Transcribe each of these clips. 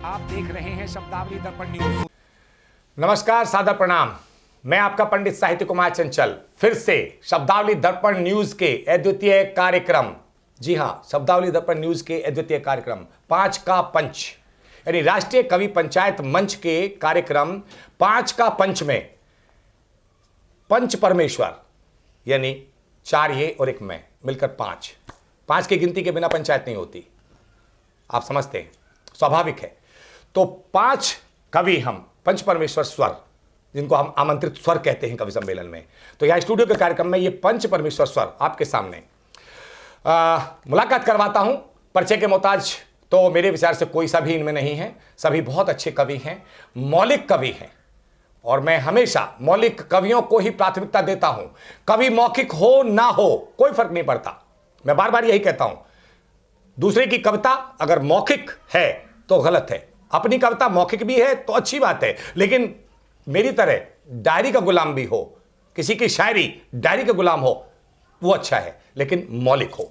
आप देख रहे हैं शब्दावली दर्पण न्यूज। नमस्कार, सादर प्रणाम। मैं आपका पंडित साहित्य कुमार चंचल फिर से शब्दावली दर्पण न्यूज के अद्वितीय कार्यक्रम, जी हां, शब्दावली दर्पण न्यूज के अद्वितीय कार्यक्रम 5 का पंच यानी राष्ट्रीय कवि पंचायत मंच के कार्यक्रम 5 का पंच में पंच परमेश्वर यानी 4 ये और 1 मैं मिलकर 5 की गिनती के बिना पंचायत नहीं होती, आप समझते हैं, स्वाभाविक है। तो 5 कवि हम पंच परमेश्वर स्वर, जिनको हम आमंत्रित स्वर कहते हैं कवि सम्मेलन में, तो यहाँ स्टूडियो के कार्यक्रम में ये पंच परमेश्वर स्वर आपके सामने मुलाकात करवाता हूं। परिचय के मोहताज तो मेरे विचार से कोई सा भी इनमें नहीं है, सभी बहुत अच्छे कवि हैं, मौलिक कवि हैं, और मैं हमेशा मौलिक कवियों को ही प्राथमिकता देता हूं। कवि मौखिक हो ना हो कोई फर्क नहीं पड़ता, मैं बार बार यही कहता हूं। दूसरे की कविता अगर मौखिक है तो गलत है, अपनी कविता मौखिक भी है तो अच्छी बात है, लेकिन मेरी तरह डायरी का गुलाम भी हो, किसी की शायरी डायरी का गुलाम हो, वो अच्छा है, लेकिन मौलिक हो।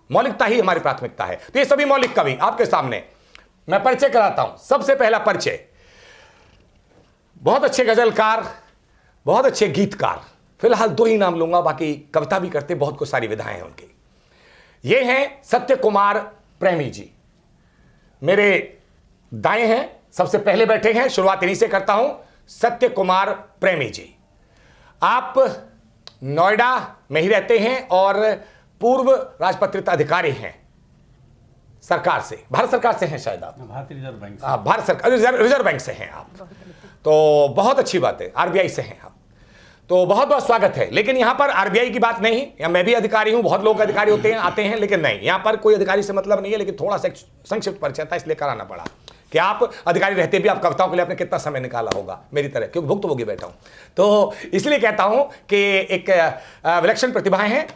मौलिकता ही हमारी प्राथमिकता है। तो ये सभी मौलिक कवि आपके सामने मैं परिचय कराता हूं। सबसे पहला परिचय, बहुत अच्छे गजलकार, बहुत अच्छे गीतकार, फिलहाल 2 ही नाम लूंगा, बाकी कविता भी करते, बहुत कुछ सारी विधाएं हैं उनकी। ये हैं सत्य कुमार प्रेमी जी, मेरे दाएं हैं, सबसे पहले बैठे हैं, शुरुआत इन्हीं से करता हूं। सत्य कुमार प्रेमी जी, आप नोएडा में ही रहते हैं और पूर्व राजपत्रित अधिकारी हैं सरकार से, भारत सरकार से हैं शायद आप, भारतीय रिजर्व बैंक, भारत सरकार रिजर्व बैंक से हैं आप, तो बहुत अच्छी बात है, आरबीआई से हैं आप, तो बहुत बहुत स्वागत है। लेकिन यहां पर आरबीआई की बात नहीं, या मैं भी अधिकारी हूं, बहुत लोग अधिकारी होते हैं, आते हैं, लेकिन नहीं, यहां पर कोई अधिकारी से मतलब नहीं है, लेकिन थोड़ा सा संक्षिप्त परिचय था इसलिए कराना पड़ा कि आप अधिकारी रहते भी आप कविताओं के लिए आपने कितना समय निकाला होगा मेरी तरह, क्योंकि भुक्तभोगी बैठा हूं, तो इसलिए कहता हूं कि एक विलक्षण प्रतिभाएं हैं।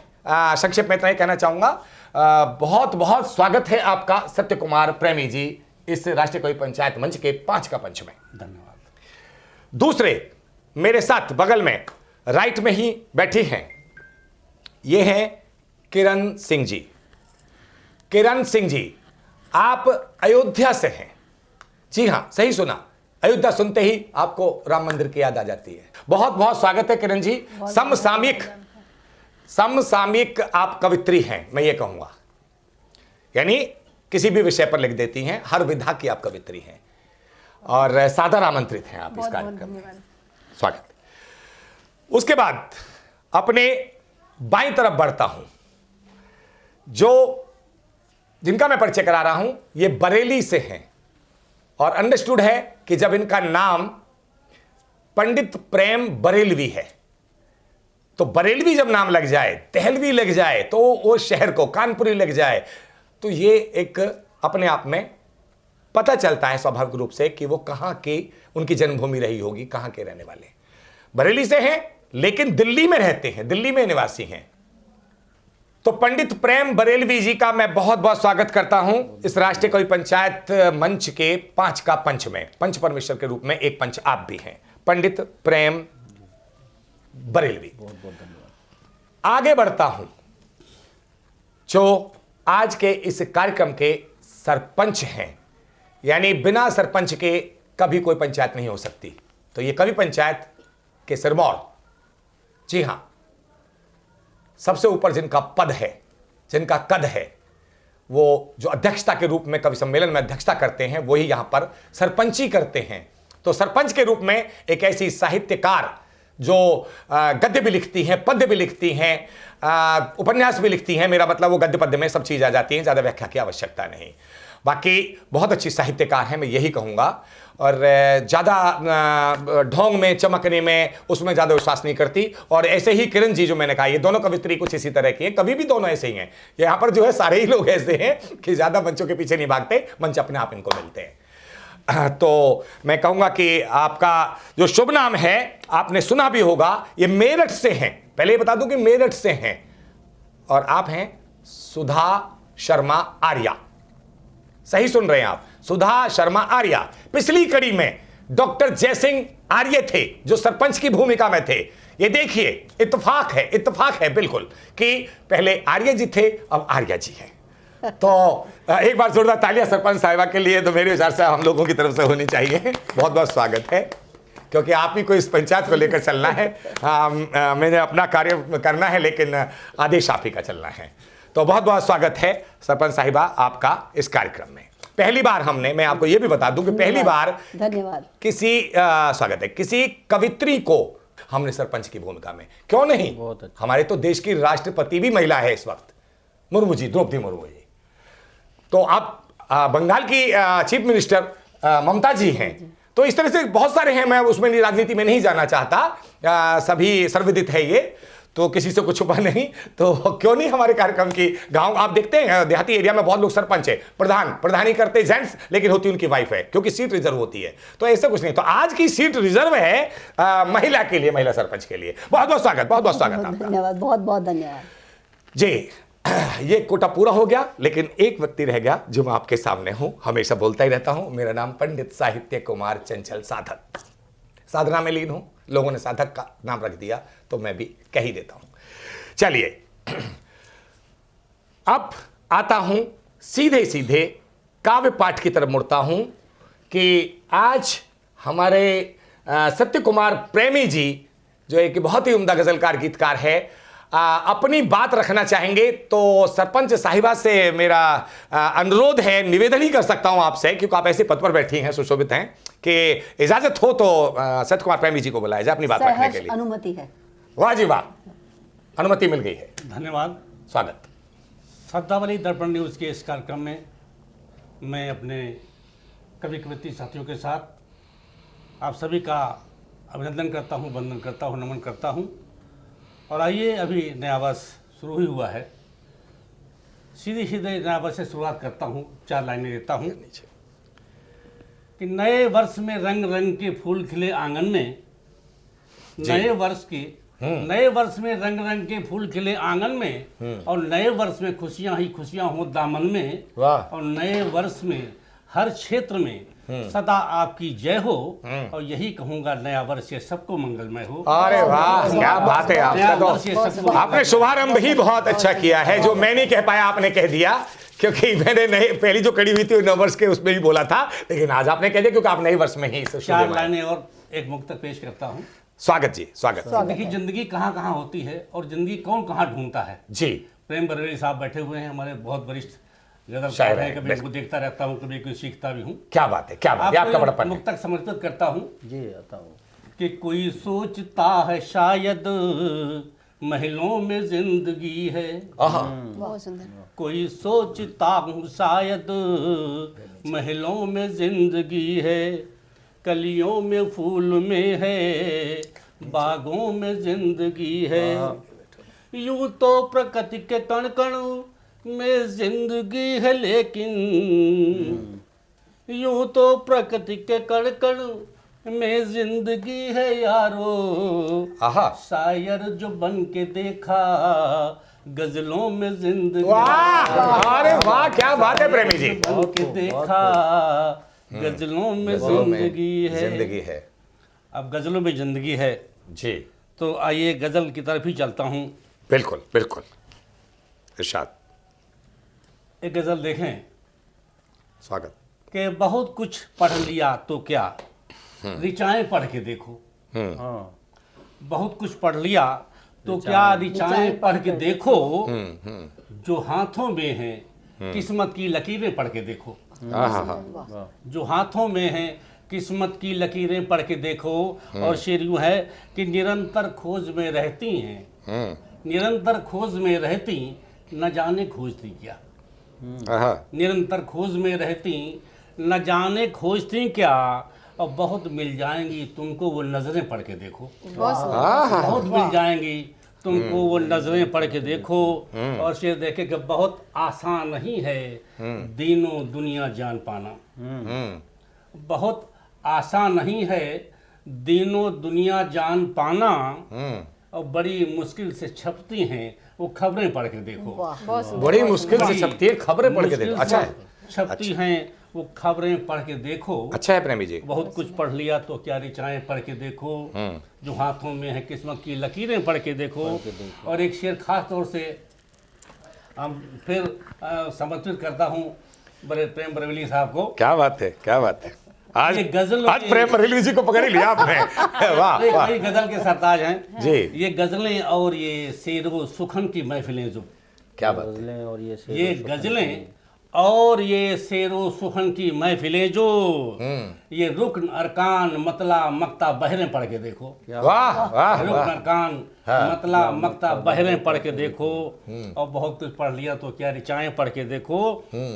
संक्षेप में इतना ही कहना चाहूंगा, बहुत बहुत स्वागत है आपका सत्य कुमार प्रेमी जी इस राष्ट्रीय कवि पंचायत मंच के 5 का पंच में। धन्यवाद। दूसरे मेरे साथ बगल में राइट में ही बैठी हैं, ये हैं किरण सिंह जी। किरण सिंह जी, आप अयोध्या से हैं, जी हां, सही सुना, अयोध्या सुनते ही आपको राम मंदिर की याद आ जाती है। बहुत बहुत स्वागत है किरण जी। समसामयिक आप कवित्री हैं, मैं ये कहूंगा, यानी किसी भी विषय पर लिख देती हैं, हर विधा की आप कवित्री हैं, और सादर आमंत्रित हैं आप इस कार्यक्रम में, स्वागत। उसके बाद अपने बाईं तरफ बढ़ता हूं, जिनका मैं परिचय करा रहा हूं, ये बरेली से हैं, और अंडरस्टूड है कि जब इनका नाम पंडित प्रेम बरेलवी है, तो बरेलवी जब नाम लग जाए, दहलवी लग जाए, तो वो शहर को कानपुरी लग जाए, तो ये एक अपने आप में पता चलता है स्वाभाविक रूप से कि वो कहां की उनकी जन्मभूमि रही होगी, कहां के रहने वाले। बरेली से हैं लेकिन दिल्ली में रहते हैं, दिल्ली में निवासी हैं। तो पंडित प्रेम बरेलवी जी का मैं बहुत बहुत स्वागत करता हूं इस राष्ट्रीय कवि पंचायत मंच के 5 का पंच में। पंच परमेश्वर के रूप में एक पंच आप भी हैं, पंडित प्रेम बरेलवी। बहुत बहुत धन्यवाद। आगे बढ़ता हूं, जो आज के इस कार्यक्रम के सरपंच हैं, यानी बिना सरपंच के कभी कोई पंचायत नहीं हो सकती, तो ये कवि पंचायत के सिरमौर, जी हां, सबसे ऊपर जिनका पद है, जिनका कद है, वो जो अध्यक्षता के रूप में कवि सम्मेलन में अध्यक्षता करते हैं, वही यहां पर सरपंची करते हैं। तो सरपंच के रूप में एक ऐसी साहित्यकार जो गद्य भी लिखती हैं, पद्य भी लिखती हैं, उपन्यास भी लिखती हैं, मेरा मतलब वो गद्य पद्य में सब चीज़ आ जाती है, ज़्यादा व्याख्या की आवश्यकता नहीं, बाकी बहुत अच्छी साहित्यकार हैं, मैं यही कहूँगा, और ज़्यादा ढोंग में, चमकने में, उसमें ज़्यादा विश्वास नहीं करती। और ऐसे ही किरण जी जो मैंने कहा, ये दोनों कवित्री कुछ इसी तरह की हैं, कभी भी दोनों ऐसे ही हैं। यहाँ पर जो है सारे ही लोग ऐसे हैं कि ज़्यादा मंचों के पीछे नहीं भागते, मंच अपने आप इनको मिलते हैं। तो मैं कहूँगा कि आपका जो शुभ नाम है, आपने सुना भी होगा, ये मेरठ से हैं, पहले बता दूं कि मेरठ से हैं, और आप हैं सुधा शर्मा आर्या, सही सुन रहे हैं आप, सुधा शर्मा आर्या। पिछली कड़ी में डॉक्टर जयसिंह आर्य थे जो सरपंच की भूमिका में थे। ये देखिए, इत्तेफाक है बिल्कुल कि पहले आर्य जी थे, अब आर्या जी हैं। तो एक बार जोरदार तालियां सरपंच साहिबा के लिए तो मेरे विचार से हम लोगों की तरफ से होनी चाहिए। बहुत बहुत स्वागत है, क्योंकि आप ही को इस पंचायत को लेकर चलना है। मैंने अपना कार्य करना है, लेकिन आदेश आप ही का चलना है। तो बहुत बहुत स्वागत है सरपंच साहिबा आपका इस कार्यक्रम में। पहली बार मैं आपको ये भी बता दूं कि पहली बार धन्यवाद स्वागत है किसी कवित्री को हमने सरपंच की भूमिका में, क्यों नहीं। बहुत अच्छा। हमारे तो देश की राष्ट्रपति भी महिला है इस वक्त, मुर्मू जी, द्रौपदी मुर्मू जी। तो आप बंगाल की चीफ मिनिस्टर ममता जी हैं। तो इस तरह से बहुत सारे हैं, मैं उसमें राजनीति में नहीं जाना चाहता, सभी सर्वविदित है ये, तो किसी से कुछ छुपा नहीं। तो क्यों नहीं हमारे कार्यक्रम की गांव आप देखते हैं देहाती एरिया में बहुत लोग सरपंच है, प्रधानी करते जेंट्स, लेकिन होती उनकी वाइफ है, क्योंकि सीट रिजर्व होती है। तो ऐसा कुछ नहीं। तो आज की सीट रिजर्व है महिला के लिए, महिला सरपंच के लिए। बहुत बहुत स्वागत, बहुत बहुत स्वागत आपका। धन्यवाद, बहुत बहुत धन्यवाद जी। ये कोटा पूरा हो गया, लेकिन एक व्यक्ति रह गया जो मैं आपके सामने हूं, हमेशा बोलता ही रहता हूं। मेरा नाम पंडित साहित्य कुमार चंचल, साधक, साधना में लीन हूं। लोगों ने साधक का नाम रख दिया तो मैं भी कह ही देता हूं। चलिए, अब आता हूं सीधे सीधे काव्य पाठ की तरफ मुड़ता हूं कि आज हमारे सत्य कुमार प्रेमी जी, जो एक बहुत ही उम्दा गजलकार गीतकार है, अपनी बात रखना चाहेंगे। तो सरपंच साहिबा से मेरा अनुरोध है, निवेदन ही कर सकता हूं आपसे, क्योंकि आप ऐसे पद पर बैठी हैं, सुशोभित हैं, कि इजाजत हो तो सत्य कुमार प्रेमी जी को बुलाया जाए अपनी बात रखने के लिए। अनुमति है। वाह जी वाह, अनुमति मिल गई है। धन्यवाद। स्वागत। शब्दावली दर्पण न्यूज़ के इस कार्यक्रम में मैं अपने कवि कवित्री साथियों के साथ आप सभी का अभिनंदन करता हूं, वंदन करता हूं, नमन करता हूं। और आइए, अभी नया वर्ष शुरू ही हुआ है, सीधे सीधे नया वर्ष से शुरुआत करता हूं। 4 लाइनें देता हूं कि नए वर्ष में रंग रंग के फूल खिले आंगन में, नए वर्ष में रंग रंग के फूल खिले आंगन में, और नए वर्ष में खुशियां ही खुशियां हो दामन में, और नए वर्ष में हर क्षेत्र में सदा आपकी जय हो, और यही कहूंगा नया वर्ष ये सबको मंगलमय हो। अरे वाह, क्या बात है। आपका तो आपने शुभारंभ ही बहुत अच्छा किया है, जो मैं नहीं कह पाया आपने कह दिया, क्योंकि मैंने पहली जो कड़ी हुई थी नए वर्ष के उसमें भी बोला था, लेकिन आज आपने कह दिया क्योंकि आप नए वर्ष में ही। 4 लाइनें और एक मुक्तक पेश करता हूं। स्वागत जी, स्वागत। देखिए, जिंदगी कहाँ कहाँ होती है और जिंदगी कौन कहाँ ढूंढता है जी। प्रेम बरवेली साहब बैठे हुए हैं, हमारे बहुत वरिष्ठ गजलकार शायर हैं। हैं, कभी उनको देखता रहता हूँ, कभी कोई सीखता भी हूँ। क्या बात है, क्या बात है, आपका बड़ा पन है। मुक्तक समर्पित करता हूँ जी, आता हूँ। कि कोई सोचता है शायद महलों में जिंदगी है, बहुत सुंदर। कोई सोचता हूँ शायद महलों में जिंदगी है, कलियों में फूल में है, बागों में जिंदगी है। यूं तो प्रकृति के कण कण में जिंदगी है, लेकिन यूं तो प्रकृति के कण कण में जिंदगी है यारो, शायर जो बन के देखा गजलों में जिंदगी। वाह, अरे वाह, क्या बात है प्रेमी जी। बन के देखा गजलों में जिंदगी है। अब गजलों में जिंदगी है जी, तो आइए गजल की तरफ ही चलता हूँ। बिल्कुल बिल्कुल, इरशाद। एक गजल देखें स्वागत। कि बहुत कुछ पढ़ लिया तो क्या, ऋचाएं पढ़ के देखो। हाँ, बहुत कुछ पढ़ लिया तो क्या, ऋचाएं पढ़ के देखो, जो हाथों में हैं किस्मत की लकीरें पढ़ के देखो। जो हाथों में हैं किस्मत की लकीरें पढ़ के देखो। और शेर यूं है कि निरंतर खोज में रहती हैं, निरंतर खोज में रहती, न जाने खोजती क्या। निरंतर खोज में रहती, न जाने खोजती क्या, और बहुत मिल जाएंगी तुमको वो नजरें पढ़ के देखो। बहुत मिल जाएंगी तुमको वो नजरें पढ़ के देखो। और शेर देखे कि बहुत आसान नहीं है दीनों दुनिया जान पाना। बहुत आसान नहीं है दीनों दुनिया जान पाना, और बड़ी मुश्किल से छपती हैं वो खबरें पढ़ के देखो। बड़ी मुश्किल से छपती है खबरें पढ़ के देखो। अच्छा है, छपती हैं वो खबरें पढ़ के देखो। अच्छा है प्रेमी जी। बहुत कुछ पढ़ लिया तो क्या, ऋचाएं पढ़ के देखो, जो हाथों में है किस्मत की लकीरें पढ़ के देखो। और एक शेर खास तौर से हम फिर समर्पित करता हूँ बड़े प्रेम बरेली साहब को। क्या बात है, क्या बात है। आज ये गजल आज प्रेम बरेली जी को पकड़ ही लिया आपने। वाह ये वाह कई गजल के सरताज हैं जी। ये गजलें और ये शेरो सुखन की महफिलें जो क्या बात है। गजलें और ये गजलें और ये शेरो सुखन की महफिलें जो ये रुकन अरकान मतला मक्ता बहरें पढ़ के देखो। वाह वाह रुकन वाह। अरकान मतला मक्ता बहरें पढ़ के देखो और बहुत कुछ पढ़ लिया तो क्या ऋचाएं पढ़ के देखो।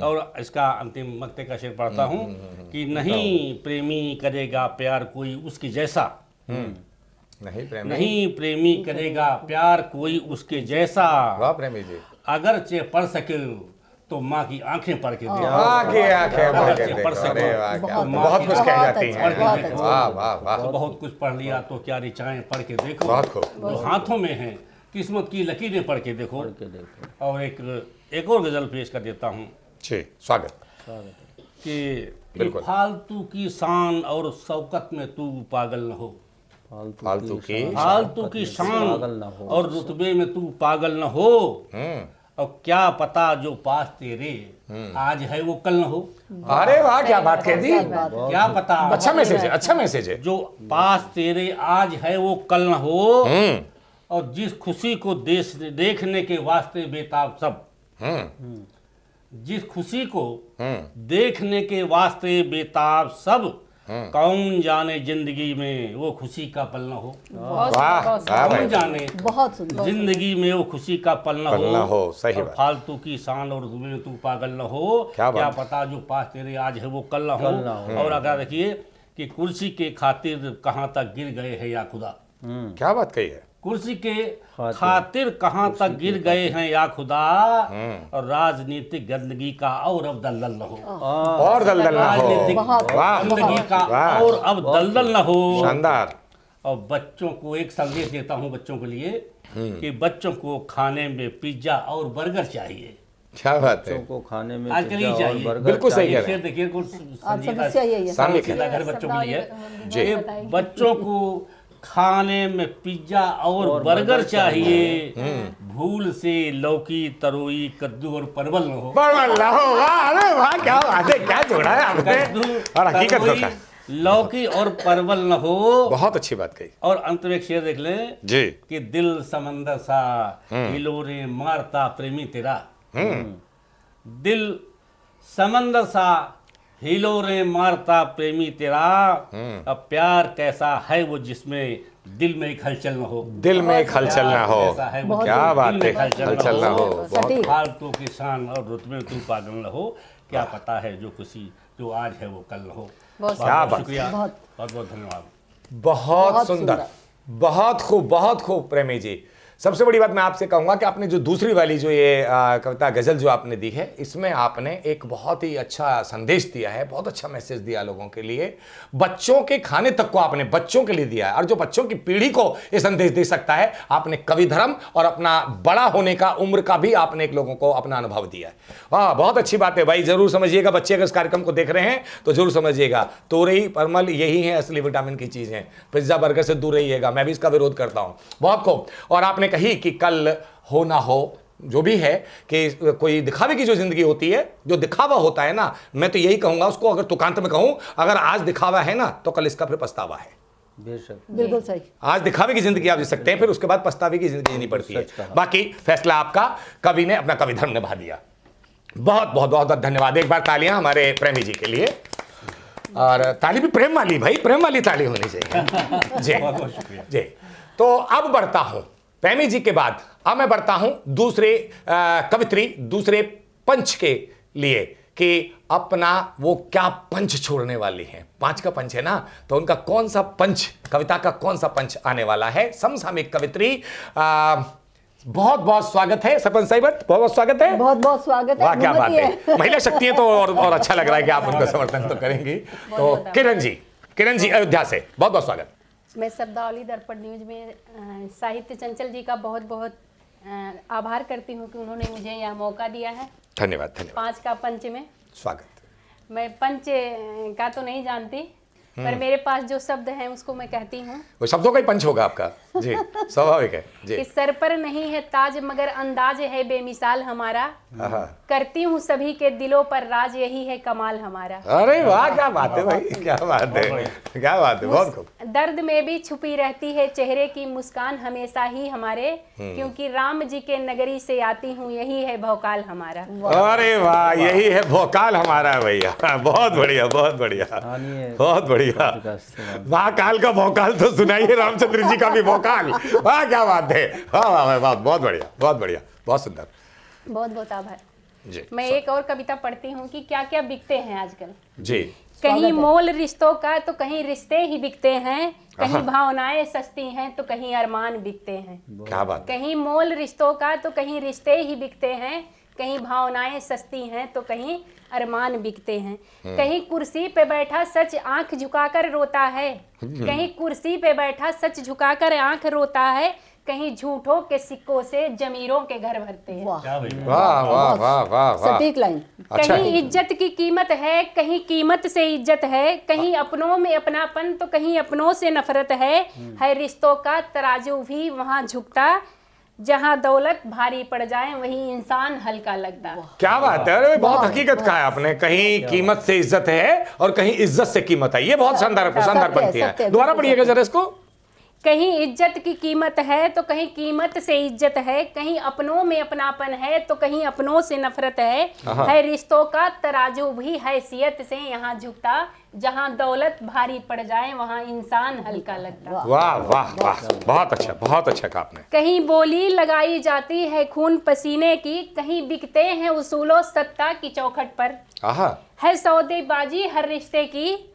और इसका अंतिम मक्ते का शेर पढ़ता हूँ कि नहीं प्रेमी करेगा प्यार कोई उसके जैसा, नहीं प्रेमी, नहीं प्रेमी करेगा प्यार कोई उसके जैसा, वाह प्रेमी जी। अगरचे पढ़ सके तो माँ की आंखें पढ़ के देखो। आगे आके पढ़ के पढ़ देखो। सको। अरे वाह, क्या बहुत- बहुत कुछ कह जाती बहुत हैं। अच्छा, बहुत वाह वाह वाह। तो बहुत कुछ पढ़ लिया तो क्या ऋचाएं पढ़ के देखो। बहुत खूब। जो हाथों में है किस्मत की लकीरें पढ़ के देखो। और एक और गजल पेश कर देता हूँ जी, स्वागत। कि बिल्कुल। फालतू की शान और शौकत में तू पागल न हो, फालतू की फालतू की शान पागल न हो। और रुतबे में तू पागल न हो। और क्या पता जो पास तेरे आज है वो कल न हो। अरे वाह, क्या बात कह दी। क्या पता अच्छा मैसेज है, अच्छा मैसेज है। जो पास तेरे आज है वो कल न हो। और जिस खुशी को देखने के वास्ते बेताब सब, जिस खुशी को देखने के वास्ते बेताब सब, कौन जाने जिंदगी में वो खुशी का पल न हो। बहुत वाह, बहुत वाह भाई। कौन जाने बहुत सुंदर। जिंदगी में वो खुशी का पल न पल न हो, सही और बात। फालतू की शान और रुतबे में तू पागल न हो। क्या बात क्या है। पता जो पास तेरे आज है वो कल न हो। और अगर देखिए कि कुर्सी के खातिर कहाँ तक गिर गए हैं या खुदा, क्या बात कही है। कुर्सी के खातिर कहाँ तक गिर गए हैं या खुदा। और राजनीतिक गंदगी का और अब दलदल न हो, और दलदल ना हो। राजनीतिक वाह गंदगी का वाह। और अब दलदल न हो। शानदार। और बच्चों को एक संदेश देता हूँ बच्चों के लिए कि बच्चों को खाने में पिज्जा और बर्गर चाहिए। क्या बात है। को खाने में आजकल पिज्जा ही और चाहिए। बर्गर बिल्कुल सही कह ये रहे शेर हैं। देखिए कुछ आप समस्या यही है। सामने सीधा घर बच्चों के लिए जी। ये बच्चों को खाने में पिज्जा और बर्गर चाहिए। भूल से लौकी तरोई कद्दू और परवल न हो। परवल ना हो। वाह, अरे वाह, क्या बात है, क्या जोड़ा है आपने। कद्दू और हकीकत तरोई, होता है। लौकी और परवल न हो। बहुत अच्छी बात कही और अंत में एक शेर देख लें जी। कि दिल समंदर सा हिलोरे मारता प्रेमी तेरा, दिल समंदर सा हिलोरे मारता प्रेमी तेरा। अब प्यार कैसा है वो जिसमें दिल में एक हलचल न हो। दिल में एक हलचल ना हो। कैसा है वो क्या दिल बात में है, एक हलचल ना हो। बहुत सटीक। फालतू की शान और रुतबे में तू पागल न हो। क्या पता है जो खुशी जो आज है वो कल न हो। बहुत क्या बात। शुक्रिया, बहुत। बहुत बहुत धन्यवाद। बहुत बहुत सुंदर, सुंदर। बहुत खूब, बहुत खूब प्रेमी जी। सबसे बड़ी बात मैं आपसे कहूंगा कि आपने जो दूसरी वाली जो ये कविता गजल जो आपने दी है, इसमें आपने एक बहुत ही अच्छा संदेश दिया है, बहुत अच्छा मैसेज दिया लोगों के लिए। बच्चों के खाने तक को आपने बच्चों के लिए दिया है, और जो बच्चों की पीढ़ी को ये संदेश दे सकता है, आपने कवि धर्म और अपना बड़ा होने का उम्र का भी आपने एक लोगों को अपना अनुभव दिया है। वाह, बहुत अच्छी बात है भाई। जरूर समझिएगा, बच्चे अगर इस कार्यक्रम को देख रहे हैं तो जरूर समझिएगा, तोरई परमल यही है असली विटामिन की चीज़ें। पिज्जा बर्गर से दूर रहिएगा, मैं भी इसका विरोध करता हूँ। बहुत खूब। और आपने कही कि कल हो ना हो, जो भी है कि कोई दिखावे की जो जिंदगी होती है, जो दिखावा होता है ना, मैं तो यही कहूंगा उसको, अगर तुकांत में कहूं, अगर आज दिखावा है ना तो कल इसका फिर पछतावा है। बेशक बिल्कुल सही। आज दिखावे की जिंदगी आप जी सकते हैं, फिर उसके बाद पछतावे की जिंदगी जीनी पड़ती है। सच कहा। बाकी फैसला आपका, कवि ने अपना कवि धर्म निभा दिया। बहुत बहुत बहुत बहुत धन्यवाद। एक बार तालियां हमारे प्रेमी जी के लिए, और ताली भी प्रेम वाली, भाई प्रेम वाली ताली होनी चाहिए। जी बहुत बहुत शुक्रिया। जी। तो अब बढ़ता हूं प्रेमी जी के बाद, अब मैं बढ़ता हूं दूसरे कवित्री, दूसरे पंच के लिए, कि अपना वो क्या पंच छोड़ने वाली हैं। 5 का पंच है ना, तो उनका कौन सा पंच, कविता का कौन सा पंच आने वाला है। समसामयिक कवित्री, बहुत बहुत स्वागत है सरपंच साहिब, बहुत बहुत स्वागत है। बहुत बहुत स्वागत है। वाह, क्या बात अनुमति है। महिला शक्ति है तो और अच्छा लग रहा है कि आप उनका समर्थन तो करेंगी। तो किरण जी अयोध्या से बहुत बहुत स्वागत। मैं शब्दावली दर्पण न्यूज में साहित्य चंचल जी का बहुत बहुत आभार करती हूँ कि उन्होंने मुझे यह मौका दिया है। धन्यवाद धन्यवाद। 5 का पंच में स्वागत। मैं पंच का तो नहीं जानती, पर मेरे पास जो शब्द हैं उसको मैं कहती हूँ। वो शब्दों का ही पंच होगा आपका। जी स्वाभाविक है जी। कि सर पर नहीं है ताज मगर अंदाज है बेमिसाल हमारा, आहा। करती हूँ सभी के दिलों पर राज, यही है कमाल हमारा। अरे वाह, क्या बात है भाई, क्या बात है, क्या बात है, बहुत खूब। दर्द में भी छुपी रहती है चेहरे की मुस्कान हमेशा ही हमारे, क्योंकि राम जी के नगरी से आती हूँ, यही है भौकाल हमारा। अरे वाह, यही है भोकाल हमारा भैया, बहुत बढ़िया, बहुत बढ़िया, बहुत बढ़िया। महाकाल का भोकाल तो सुनाइए, रामचंद्र जी का भी भोकाल। वाह क्या बात है, वाह वाह वाह, बहुत बढ़िया, बहुत बढ़िया, बहुत सुंदर। बहुत बहुत आभार जी। मैं एक और कविता पढ़ती हूँ कि क्या क्या बिकते हैं आजकल। जी। कहीं मोल रिश्तों का तो कहीं रिश्ते ही बिकते हैं, कहीं भावनाएं सस्ती हैं तो कहीं अरमान बिकते हैं। क्या बात है। कहीं मोल रिश्तों का तो कहीं रिश्ते ही बिकते हैं, कहीं भावनाएं सस्ती हैं तो कहीं अरमान बिकते हैं। कहीं कुर्सी पे बैठा सच आंख झुकाकर रोता है, कहीं कुर्सी पे बैठा सच झुकाकर आंख रोता है, कहीं झूठों के सिक्कों से जमीरों के घर भरते हैं। वाह वाह वाह वाह वाह, सटीक लाइन। अच्छा। कहीं इज्जत की कीमत है, कहीं कीमत से इज्जत है, कहीं अपनों में अपनापन तो कहीं अपनों से नफरत है रिश्तों का तराजू भी वहाँ झुकता, जहाँ दौलत भारी पड़ जाए वहीं इंसान हल्का लगता। क्या बात है, अरे बहुत हकीकत कहा है आपने। कहीं कीमत से इज्जत है और कहीं इज्जत से कीमत है, ये बहुत शानदार शानदार पंक्ति है। दोबारा पढ़िएगा जरा इसको। कहीं इज्जत की कीमत है तो कहीं कीमत से इज्जत है, कहीं अपनों में अपनापन है तो कहीं अपनों से नफरत है रिश्तों का तराजू भी हैसियत से यहाँ झुकता, जहाँ दौलत भारी पड़ जाए वहाँ इंसान हल्का लगता। वाह वाह वाह, बहुत अच्छा, बहुत अच्छा कहा आपने। कहीं बोली लगाई जाती है खून पसीने की, कहीं बिकते हैं उसूलों सत्ता की चौखट पर, आहा। है सौदेबाजी हर रिश्ते की,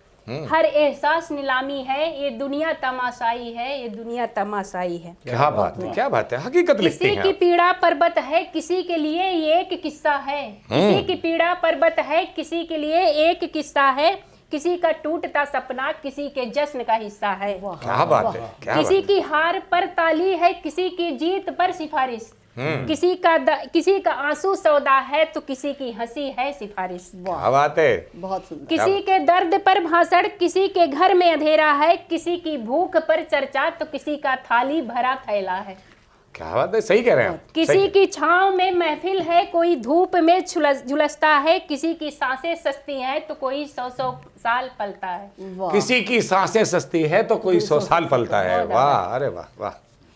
हर एहसास नीलामी है, ये दुनिया तमाशाई है, ये दुनिया तमाशाई है। क्या बात है, क्या बात है, हकीकत लिखती किसी हैं की आप। पीड़ा पर्वत है, किसी के लिए ये एक किस्सा है, किसी की पीड़ा पर्वत है, किसी के लिए एक किस्सा है, किसी का टूटता सपना किसी के जश्न का हिस्सा है। क्या बात है, क्या बात किसी है। की हार पर ताली है, किसी की जीत पर सिफारिश, किसी का आंसू सौदा है तो किसी की हंसी है सिफारिश। क्या बात है। बहुत सुंदर। किसी के दर्द पर भाषण, किसी के घर में अंधेरा है, किसी की भूख पर चर्चा तो किसी का थाली भरा थैला है। क्या बात है, सही कह रहे हैं आप। किसी की छांव में महफिल है, कोई धूप में झुलसता है, किसी की सांसें सस्ती हैं तो कोई 100 साल पलता है। किसी की सांसें सस्ती है तो कोई 100 साल पलता है। वाह, अरे वाह वाह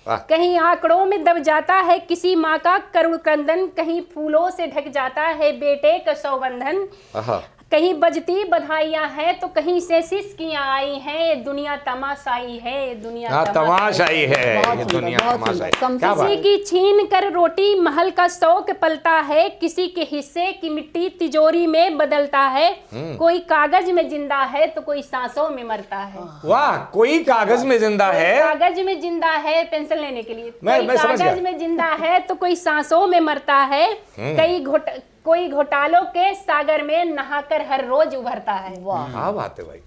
वाह। कहीं आंकड़ों में दब जाता है किसी माँ का करुण क्रंदन, कहीं फूलों से ढक जाता है बेटे का सौबंधन, कहीं बजती बधाइयाँ हैं तो कहीं से सिसकियाँ आई हैं, ये दुनिया तमाशाई है, ये दुनिया तमाशाई है, ये दुनिया तमाशाई। क्या बात। किसी की छीन कर रोटी महल का शौक पलता है, किसी के हिस्से की मिट्टी तिजोरी में बदलता है, कोई कागज में जिंदा है तो कोई सांसों में मरता है। वाह, कोई कागज में जिंदा है, कागज में जिंदा है पेंसिल लेने के लिए, मैं कोई समझ गया। कागज में जिंदा है तो कोई सांसों में मरता है, कोई घोटालों के सागर में नहाकर हर रोज उभरता है। क्या बात है भाई।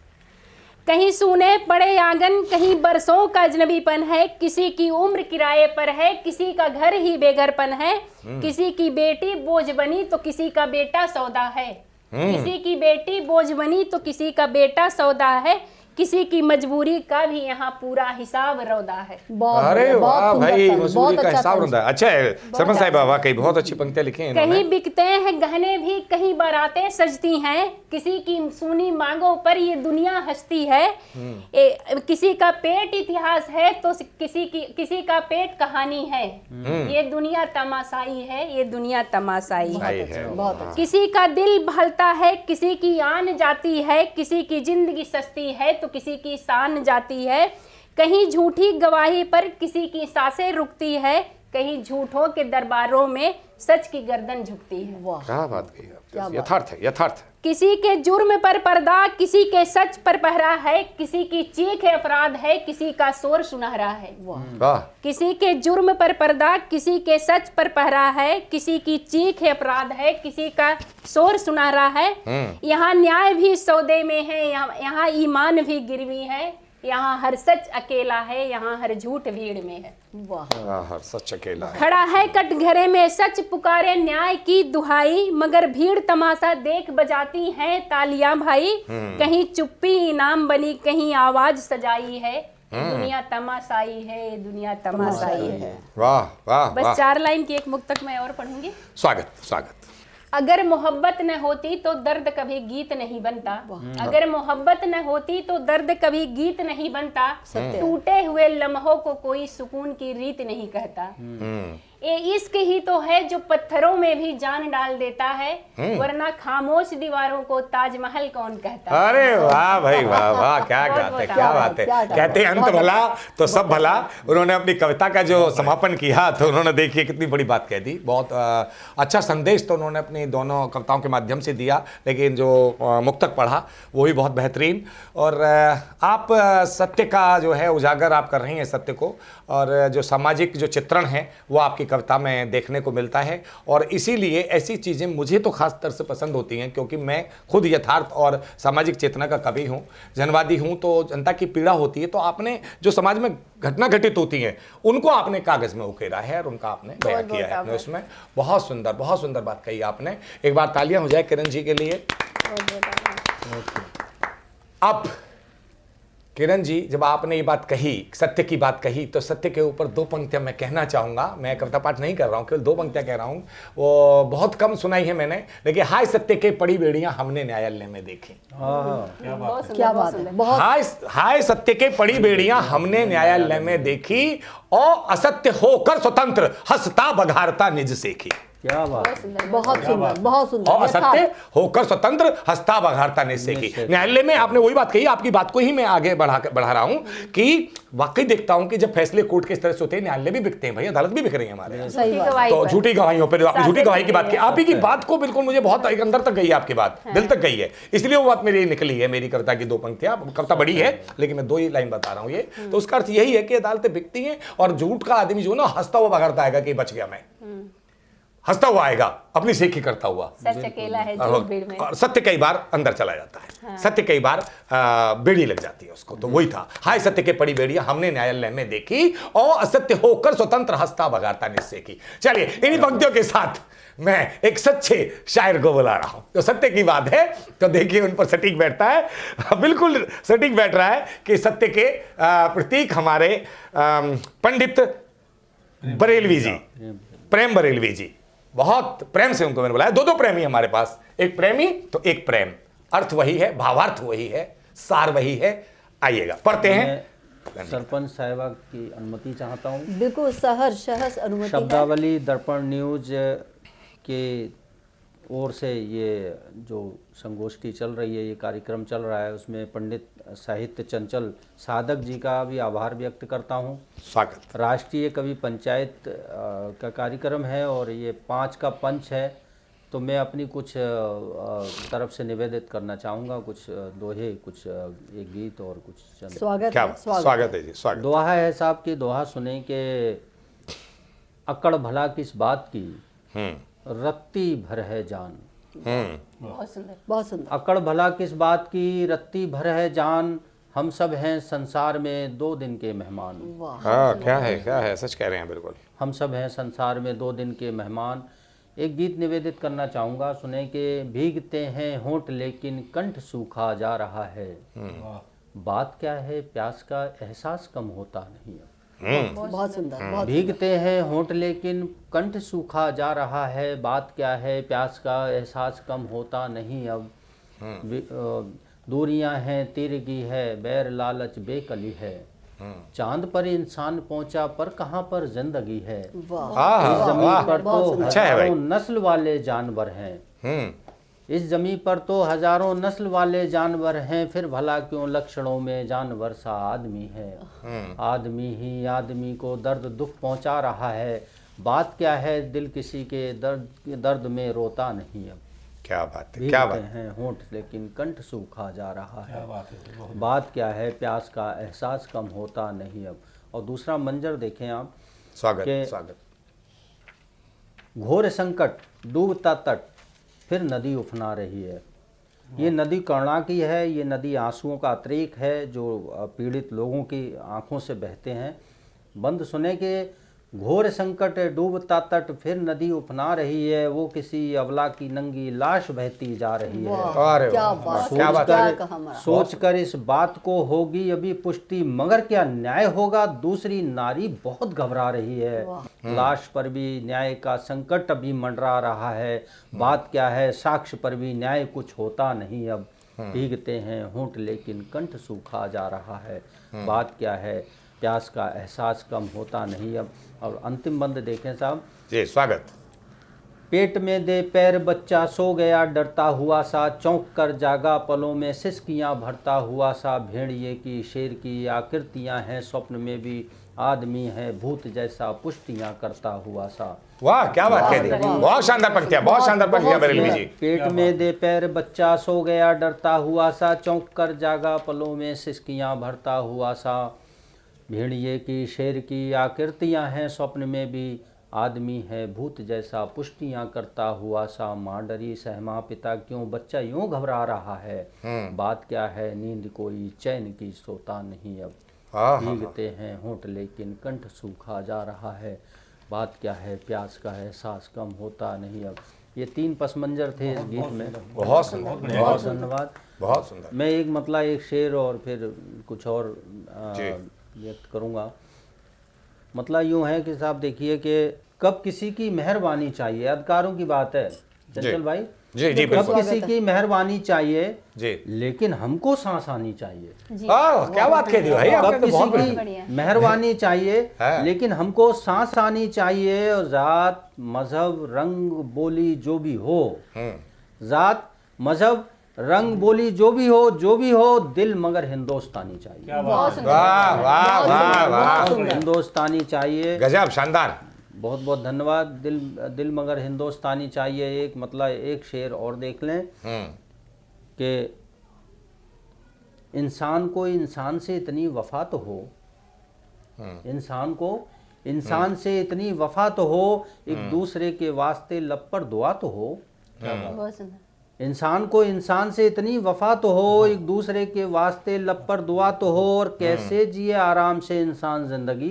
कहीं सूने पड़े आंगन, कहीं बरसों का अजनबीपन है, किसी की उम्र किराए पर है, किसी का घर ही बेघरपन है, किसी की बेटी बोझ बनी तो किसी का बेटा सौदा है, किसी की बेटी बोझ बनी तो किसी का बेटा सौदा है, किसी की मजबूरी का भी यहाँ पूरा हिसाब रौदा है। अरे वाह भाई, मजबूरी का हिसाब रौदा। अच्छा है सरपंच साहब, वाकई बहुत अच्छी पंक्तियां लिखी हैं इन्होंने। कहीं बिकते हैं गहने भी, कहीं बारातें सजती हैं, किसी की सुनी मांगों पर ये दुनिया हंसती है, किसी का पेट इतिहास है तो किसी का पेट कहानी है, ये दुनिया तमाशाई है, ये दुनिया तमाशाई है। किसी का दिल बहलता है, किसी की आन जाती है, किसी की जिंदगी सस्ती है तो किसी की शान जाती है, कहीं झूठी गवाही पर किसी की सांसें रुकती है, कहीं झूठों के दरबारों में सच की गर्दन झुकती है। क्या बात कही आप, यथार्थ है, यथार्थ है। किसी के जुर्म पर पर्दा, किसी के सच पर पहरा है, किसी की चीख अपराध है, किसी का शोर सुनहरा है। वाह। किसी के जुर्म पर पर्दा, किसी के सच पर पहरा है, किसी की चीख अपराध है, किसी का शोर सुनहरा है, यहाँ न्याय भी सौदे में है, यहाँ ईमान भी गिरवी है, यहाँ हर सच अकेला है, यहाँ हर झूठ भीड़ में है। हर सच अकेला है। खड़ा है कटघरे में सच पुकारे न्याय की दुहाई, मगर भीड़ तमाशा देख बजाती हैं तालियां भाई, कहीं चुप्पी इनाम बनी, कहीं आवाज सजाई है, दुनिया तमाशाई है, दुनिया तमाशाई है। वाह वाह बस वाह, 4 लाइन की एक मुक्तक मैं और पढ़ूंगी। स्वागत स्वागत। अगर मोहब्बत न होती तो दर्द कभी गीत नहीं बनता, अगर मोहब्बत न होती तो दर्द कभी गीत नहीं बनता, टूटे हुए लम्हों को कोई सुकून की रीत नहीं कहता। ये इश्क ही तो है जो पत्थरों में भी जान डाल देता है, वरना खामोश दीवारों को ताजमहल कौन कहता। अरे वाह भाई वाह वाह, क्या बात है, क्या बात है। कहते हैं अंत भला तो सब भला। उन्होंने अपनी कविता का जो समापन किया तो उन्होंने देखिए कितनी बड़ी बात कह दी। बहुत अच्छा संदेश तो उन्होंने अपनी दोनों कविताओं के माध्यम से दिया, लेकिन जो मुक्तक पढ़ा वो भी बहुत बेहतरीन। और आप सत्य का जो है उजागर आप कर रही हैं, सत्य को, और जो सामाजिक जो चित्रण है वो आपकी कविता में देखने को मिलता है। और इसीलिए ऐसी चीज़ें मुझे तो खास तौर से पसंद होती हैं, क्योंकि मैं खुद यथार्थ और सामाजिक चेतना का कवि हूँ, जनवादी हूँ। तो जनता की पीड़ा होती है, तो आपने जो समाज में घटना घटित होती हैं उनको आपने कागज़ में उकेरा है और उनका आपने बयां किया है अपने उसमें। बहुत सुंदर बात कही आपने। एक बार तालियां हो जाए किरण जी के लिए। अब किरण जी, जब आपने ये बात कही, सत्य की बात कही, तो सत्य के ऊपर 2 पंक्तियां मैं कहना चाहूँगा। मैं कविता पाठ नहीं कर रहा हूँ, केवल 2 पंक्तियां कह रहा हूँ। वो बहुत कम सुनाई है मैंने, लेकिन हाय सत्य के पड़ी बेड़ियां हमने न्यायालय में देखी। क्या बात है, बहुत हाय सत्य के पड़ी बेड़ियां हमने न्यायालय में देखी, और असत्य होकर स्वतंत्र हंसता बघारता निज सेखी। क्या बात, बहुत सुंदर, बहुत सुंदर। और असत्य होकर स्वतंत्र हंसता बघारता निज सेखी। न्यायालय में आपने वही बात कही, आपकी बात को ही मैं आगे बढ़ा रहा हूं कि वाकई देखता हूं कि जब फैसले कोर्ट के इस तरह से होते हैं, न्यायालय भी बिकते हैं भाई, अदालत भी बिक रही है हमारे। सही बात। तो झूठी गवाहियों पर आपने झूठी गवाही की बात की, आप ही की बात को बिल्कुल मुझे बहुत अंदर तक गई है, आपकी बात दिल तक गई है, इसलिए वो बात मेरी निकली है। मेरी कविता की 2 पंक्तियां, कविता बड़ी है लेकिन मैं 2 ही लाइन बता रहा हूं ये। तो उसका अर्थ यही है कि अदालतें बिकती हैं, और झूठ का आदमी जो ना हंसता हुआ बघारता आएगा कि बच गया मैं, हंसता हुआ आएगा अपनी सेखी करता हुआ। सच अकेला है जो भीड़ में। और सत्य कई बार अंदर चला जाता है, सत्य कई बार बेड़ी लग जाती है उसको। तो वही था, हाय सत्य के पड़ी बेड़ियां हमने न्यायालय में देखी, और असत्य होकर स्वतंत्र हंसता बघारता निश्चय की। चलिए इन्हीं पंक्तियों के साथ मैं एक सच्चे शायर को बुला रहा हूं। तो सत्य की बात है तो देखिए उन पर सटीक बैठता है, बिल्कुल सटीक बैठ रहा है कि सत्य के प्रतीक हमारे पंडित बरेलवी जी, प्रेम बरेलवी जी। बहुत प्रेम से उनको मैंने बुलाया। 2 प्रेमी हमारे पास, एक प्रेमी तो एक प्रेम। अर्थ वही है, भावार्थ वही है, सार वही है। आइएगा पढ़ते हैं। सरपंच साहिबा की अनुमति चाहता हूँ। बिल्कुल सहर्ष अनुमति है। शब्दावली दर्पण न्यूज के ओर से ये जो संगोष्ठी चल रही है, ये कार्यक्रम चल रहा है, उसमें पंडित साहित्य चंचल साधक जी का भी आभार व्यक्त करता हूँ। स्वागत। राष्ट्रीय कवि पंचायत का कार्यक्रम है और ये 5 का पंच है, तो मैं अपनी कुछ तरफ से निवेदित करना चाहूँगा, कुछ दोहे, कुछ एक गीत और कुछ चंद। स्वागत है जी, स्वागत। दोहा है साहब की, दोहा सुने के अकड़ भला किस बात की, रत्ती भर है जान। बहुत सुंदर, बहुत सुंदर। अकड़ भला किस बात की, रत्ती भर है जान, हम सब हैं संसार में 2 दिन के मेहमान। हाँ, क्या है, सच कह रहे हैं बिल्कुल। हम सब हैं संसार में 2 दिन के मेहमान। एक गीत निवेदित करना चाहूँगा, सुने के भीगते हैं होंठ लेकिन कंठ सूखा जा रहा है, बात क्या है प्यास का एहसास कम होता नहीं। बहुत सुंदर, बहुत भीगते हैं होंठ लेकिन कंठ सूखा जा रहा है, बात क्या है प्यास का एहसास कम होता नहीं। अब दूरियां हैं तिरगी है, बैर लालच बेकली है, चांद पर इंसान पहुंचा पर कहाँ पर जिंदगी है। इस जमीन पर तो हजारों नस्ल वाले जानवर हैं, इस जमीन पर तो हजारों नस्ल वाले जानवर हैं, फिर भला क्यों लक्षणों में जानवर सा आदमी है। आदमी ही आदमी को दर्द दुख पहुंचा रहा है, बात क्या है दिल किसी के दर्द में रोता नहीं। अब क्या बात है, क्या बात है होंठ लेकिन कंठ सूखा जा रहा है, बात क्या है प्यास का एहसास कम होता नहीं। अब और दूसरा मंजर देखें आप। स्वागत। घोर संकट डूबता तट, फिर नदी उफना रही है। ये नदी करुणा की है, ये नदी आंसुओं का अतिरेक है जो पीड़ित लोगों की आंखों से बहते हैं। बंद सुने के घोर संकट डूबता तट, फिर नदी उफना रही है, वो किसी अबला की नंगी लाश बहती जा रही है। अरे क्या वाह, बात, क्या बात क्या है। कहा महाराज। सोचकर इस बात को होगी अभी पुष्टि, मगर क्या न्याय होगा, दूसरी नारी बहुत घबरा रही है। लाश पर भी न्याय का संकट अभी मंडरा रहा है। बात क्या है, साक्ष्य पर भी न्याय कुछ होता नहीं अब। भीगते हैं होंठ लेकिन कंठ सूखा जा रहा है। बात क्या है, प्यास का एहसास कम होता नहीं अब। और अंतिम बंद देखें साहब। जी स्वागत। पेट में दे पैर बच्चा सो गया डरता हुआ सा, चौंक कर जागा पलों में सिसकियां भरता हुआ सा। भेड़िए की शेर की आकृतियां हैं, स्वप्न में भी आदमी है भूत जैसा पुष्टियां करता हुआ सा। वाह क्या बात कह दी, बहुत शानदार पंक्तियां, बहुत शानदार पंक्तियां बरेलवी जी। पेट में दे पैर बच्चा सो गया डरता हुआ सा, चौंक कर जागा पलों में सिसकियां भरता हुआ सा। भेड़िए की शेर की आकृतियां हैं, स्वप्न में भी आदमी है भूत जैसा पुष्टियां करता हुआ सा। माँ डरी सहमा पिता क्यों, बच्चा यूं घबरा रहा है। बात क्या है, नींद कोई चैन की सोता नहीं अब। भीगते हैं होंठ लेकिन कंठ सूखा जा रहा है। बात क्या है, प्यास का एहसास कम होता नहीं अब। ये 3 पस मंजर थे इस गीत में। बहुत सुंदर, बहुत धन्यवाद। बहुत सुंदर। मैं एक मतलब एक शेर और फिर कुछ और व्यक्त करूँगा। मतलब यूँ है कि साहब देखिए कि कब किसी की मेहरबानी चाहिए, अधिकारों की बात है चंचल भाई। जी जी कब बिल्कुल किसी की मेहरबानी चाहिए जी। लेकिन हमको सांस आनी चाहिए। क्या बात कह दी भाई आपने, कब तो बहुत किसी बढ़िया। की मेहरबानी चाहिए है। लेकिन हमको सांस आनी चाहिए। और जात मजहब रंग बोली जो भी हो, जात मजहब रंग बोली जो भी हो, दिल मगर हिंदुस्तानी चाहिए। बहुत वाह वाह वाह वाह, हिंदुस्तानी चाहिए। गजब, शानदार। बहुत बहुत धन्यवाद। दिल मगर हिंदुस्तानी चाहिए। एक मतलब एक शेर और देख लें कि इंसान को इंसान से इतनी वफा तो हो, इंसान को इंसान से इतनी वफा तो हो, एक दूसरे के वास्ते लब पर दुआ तो हो। बहुत सुंदर। इंसान को इंसान से इतनी वफा तो हो, एक दूसरे के वास्ते लब पर दुआ तो हो। और कैसे जिए आराम से इंसान जिंदगी,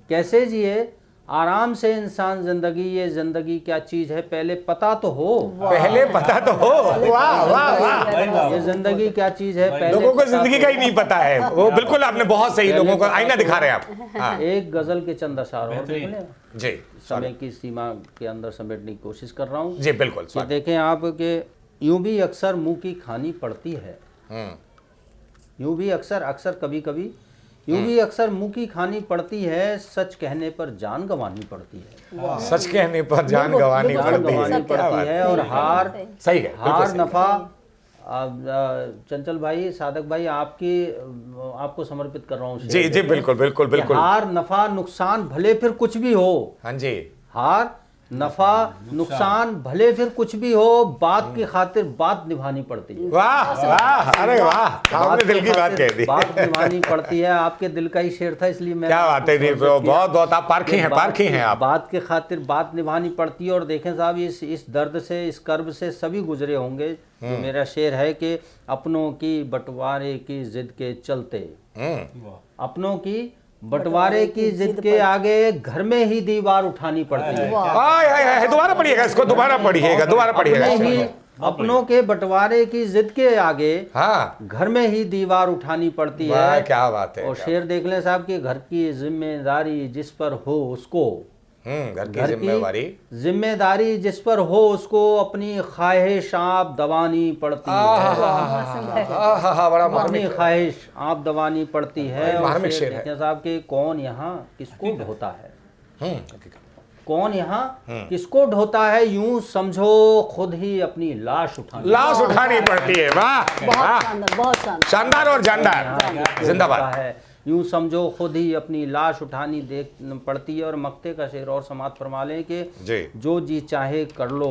कैसे जिए आराम से इंसान जिंदगी। ये जिंदगी क्या चीज है पहले पता तो हो, पहले पता तो हो। वाह वाह वाह, ये जिंदगी क्या चीज है पहले लोगों को पता जिंदगी तो का ही नहीं पता है। वो बिल्कुल आपने बहुत सही, लोगों को आईना दिखा रहे हैं आप। हाँ एक गजल के चंद अशार और देख लें। जी समय की सीमा के अंदर समेटने की कोशिश कर रहा हूँ जी बिल्कुल कि स्वागत। देखें आप के यूं भी अक्सर मुंह की खानी पड़ती है, यूं भी अक्सर कभी कभी यूं भी अक्सर मुंह की खानी पड़ती है। सच कहने पर जान गंवानी पड़ती है, सच कहने पर जान गंवानी जान पड़ती गंवानी है। क्या पड़ती बात है। और हार सही है, बिल्कुल हार सही। नफा। चंचल भाई, साधक भाई, आपको समर्पित कर रहा हूँ जी जी बिल्कुल बिल्कुल बिल्कुल। हार नफा नुकसान भले फिर कुछ भी हो, हाँ जी, हार नफा नुकसान भले फिर कुछ भी हो, बात की खातिर बात निभानी पड़ती है। वाह वाह, अरे वाह, आपने दिल की बात कह दी। बात निभानी पड़ती है। आपके दिल का ही शेर था इसलिए मैं क्या बात है, नहीं, बहुत बहुत आप पारखी हैं, पारखी हैं आप। बात के खातिर बात निभानी पड़ती है। और देखें साहब, इस दर्द से, इस कर्ब से सभी गुजरे होंगे। जो मेरा शेर है कि अपनों की बंटवारे की जिद के चलते, अपनों की बंटवारे की जिद के आगे घर में ही दीवार उठानी पड़ती है। दोबारा पढ़िएगा इसको, दोबारा पढ़िएगा, दोबारा पढ़िएगा। अपने ही अपनों के बंटवारे की जिद के आगे हाँ, घर में ही दीवार उठानी पड़ती वाह, है। क्या बात है। और शेर देख लें साहब कि घर की जिम्मेदारी जिस पर हो उसको, घर की जिम्मेवारी, जिम्मेदारी जिस पर हो उसको, अपनी ख्वाहिश आप दबानी पड़ती है। बड़ा अपनी मार्मिक, ख्वाहिश आप दबानी पड़ती है। और मार्मिक शेर शेर है। देखें साहब कि कौन यहाँ किसको ढोता है, कौन यहाँ किसको ढोता है, यूं समझो खुद ही अपनी लाश उठानी पड़ती है। वाह वाह, बहुत शानदार। शानदार और जानदार, जिंदाबाद। है। यूं समझो खुद ही अपनी लाश उठानी देख पड़ती है। और मक्ते का शेर और समाप्त फरमा लें कि जी। जो जी चाहे कर लो।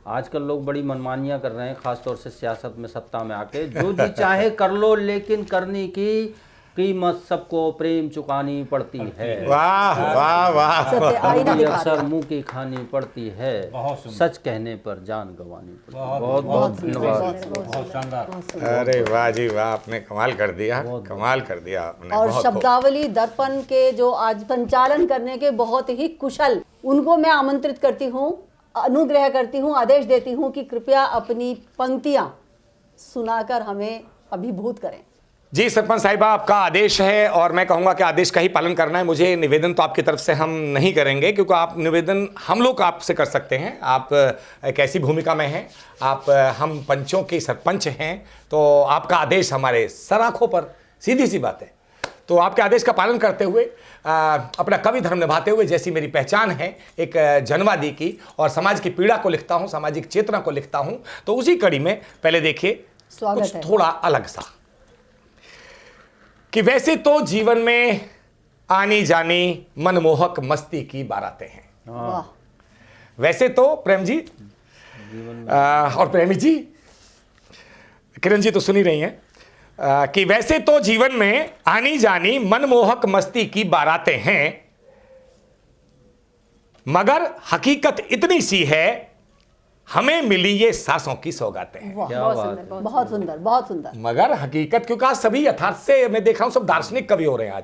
आजकल लोग बड़ी मनमानियां कर रहे हैं, खासतौर से सियासत में, सत्ता में आके। जो जी चाहे कर लो लेकिन करने की कीमत सबको प्रेम चुकानी पड़ती है। वाह वाह वाह सत्य आईना ये दिखाता अक्सर है। मुंह की खानी पड़ती है, बहुत सुंदर। सच कहने पर जान गंवानी पड़ती है। बहुत बहुत धन्यवाद। बहुत शानदार। अरे वाह जी वाह, आपने कमाल कर दिया, कमाल कर दिया आपने। और बहुत खूब। शब्दावली दर्पण के जो आज संचालन करने के बहुत ही कुशल, उनको मैं आमंत्रित करती हूँ, अनुग्रह करती हूँ, आदेश देती हूँ कि कृपया अपनी पंक्तियां सुनाकर हमें अभिभूत करें। जी सरपंच साहिबा, आपका आदेश है और मैं कहूँगा कि आदेश का ही पालन करना है। मुझे निवेदन तो आपकी तरफ से हम नहीं करेंगे, क्योंकि आप निवेदन हम लोग आपसे कर सकते हैं। आप एक ऐसी भूमिका में हैं, आप हम पंचों के सरपंच हैं, तो आपका आदेश हमारे सर आँखों पर, सीधी सी बात है। तो आपके आदेश का पालन करते हुए अपना कवि धर्म निभाते हुए, जैसी मेरी पहचान है एक जनवादी की और समाज की पीड़ा को लिखता हूँ, सामाजिक चेतना को लिखता हूँ, तो उसी कड़ी में पहले देखिए स्वागत कुछ है। थोड़ा अलग सा कि वैसे तो जीवन में आनी जानी मनमोहक मस्ती की बारातें हैं। वाह, वैसे तो प्रेम जी और प्रेमी जी, किरण जी तो सुनी रही हैं कि वैसे तो जीवन में आनी जानी मनमोहक मस्ती की बारातें हैं, मगर हकीकत इतनी सी है, हमें मिली ये सांसों की सौगातें। वाह, क्या बहुत बात सुंदर, है। बहुत बहुत सुंदर, बहुत सुंदर। मगर हकीकत, क्योंकि आज सभी यथार्थ से, मैं देख रहा हूं सब दार्शनिक कवि हो रहे हैं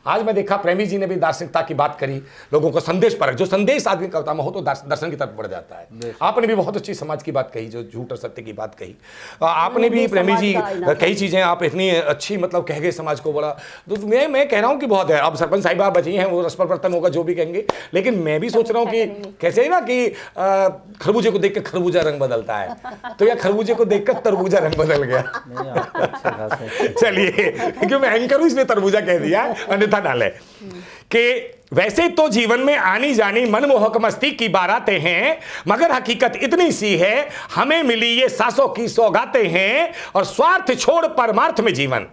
आज मैं देखा प्रेमी जी ने भी दार्शनिकता की बात करी, लोगों को संदेश परक, जो संदेश आदमी कविता में हो तो दर्शन की तरफ बढ़ जाता है। आपने भी बहुत अच्छी समाज की बात कही, जो झूठ और सत्य की बात कही। आपने भी प्रेमी जी कई चीजें आप इतनी अच्छी मतलब कह गए समाज को बड़ा। तो मैं कह रहा हूं कि बहुत है। अब सरपंच साहिबा बची हैं, वो रसपर बर्तन होगा जो भी कहेंगे, लेकिन मैं भी सोच रहा हूं कि कैसे ना कि खरबूजे को देख कर खरबूजा रंग बदलता है, तो या खरबूजे को देख कर तरबूजा रंग बदल गया। नहीं, आपका अच्छा खासा है। चलिए, क्योंकि मैं एंकर हूं इसलिए तरबूजा कह दिया, अन्यथा डाले कि वैसे तो जीवन में आनी जानी मनमोहक मस्ती की बारातें हैं, मगर हकीकत इतनी सी है, हमें मिली ये सांसों की सौगातें हैं, और स्वार्थ छोड़ परमार्थ में जीवन,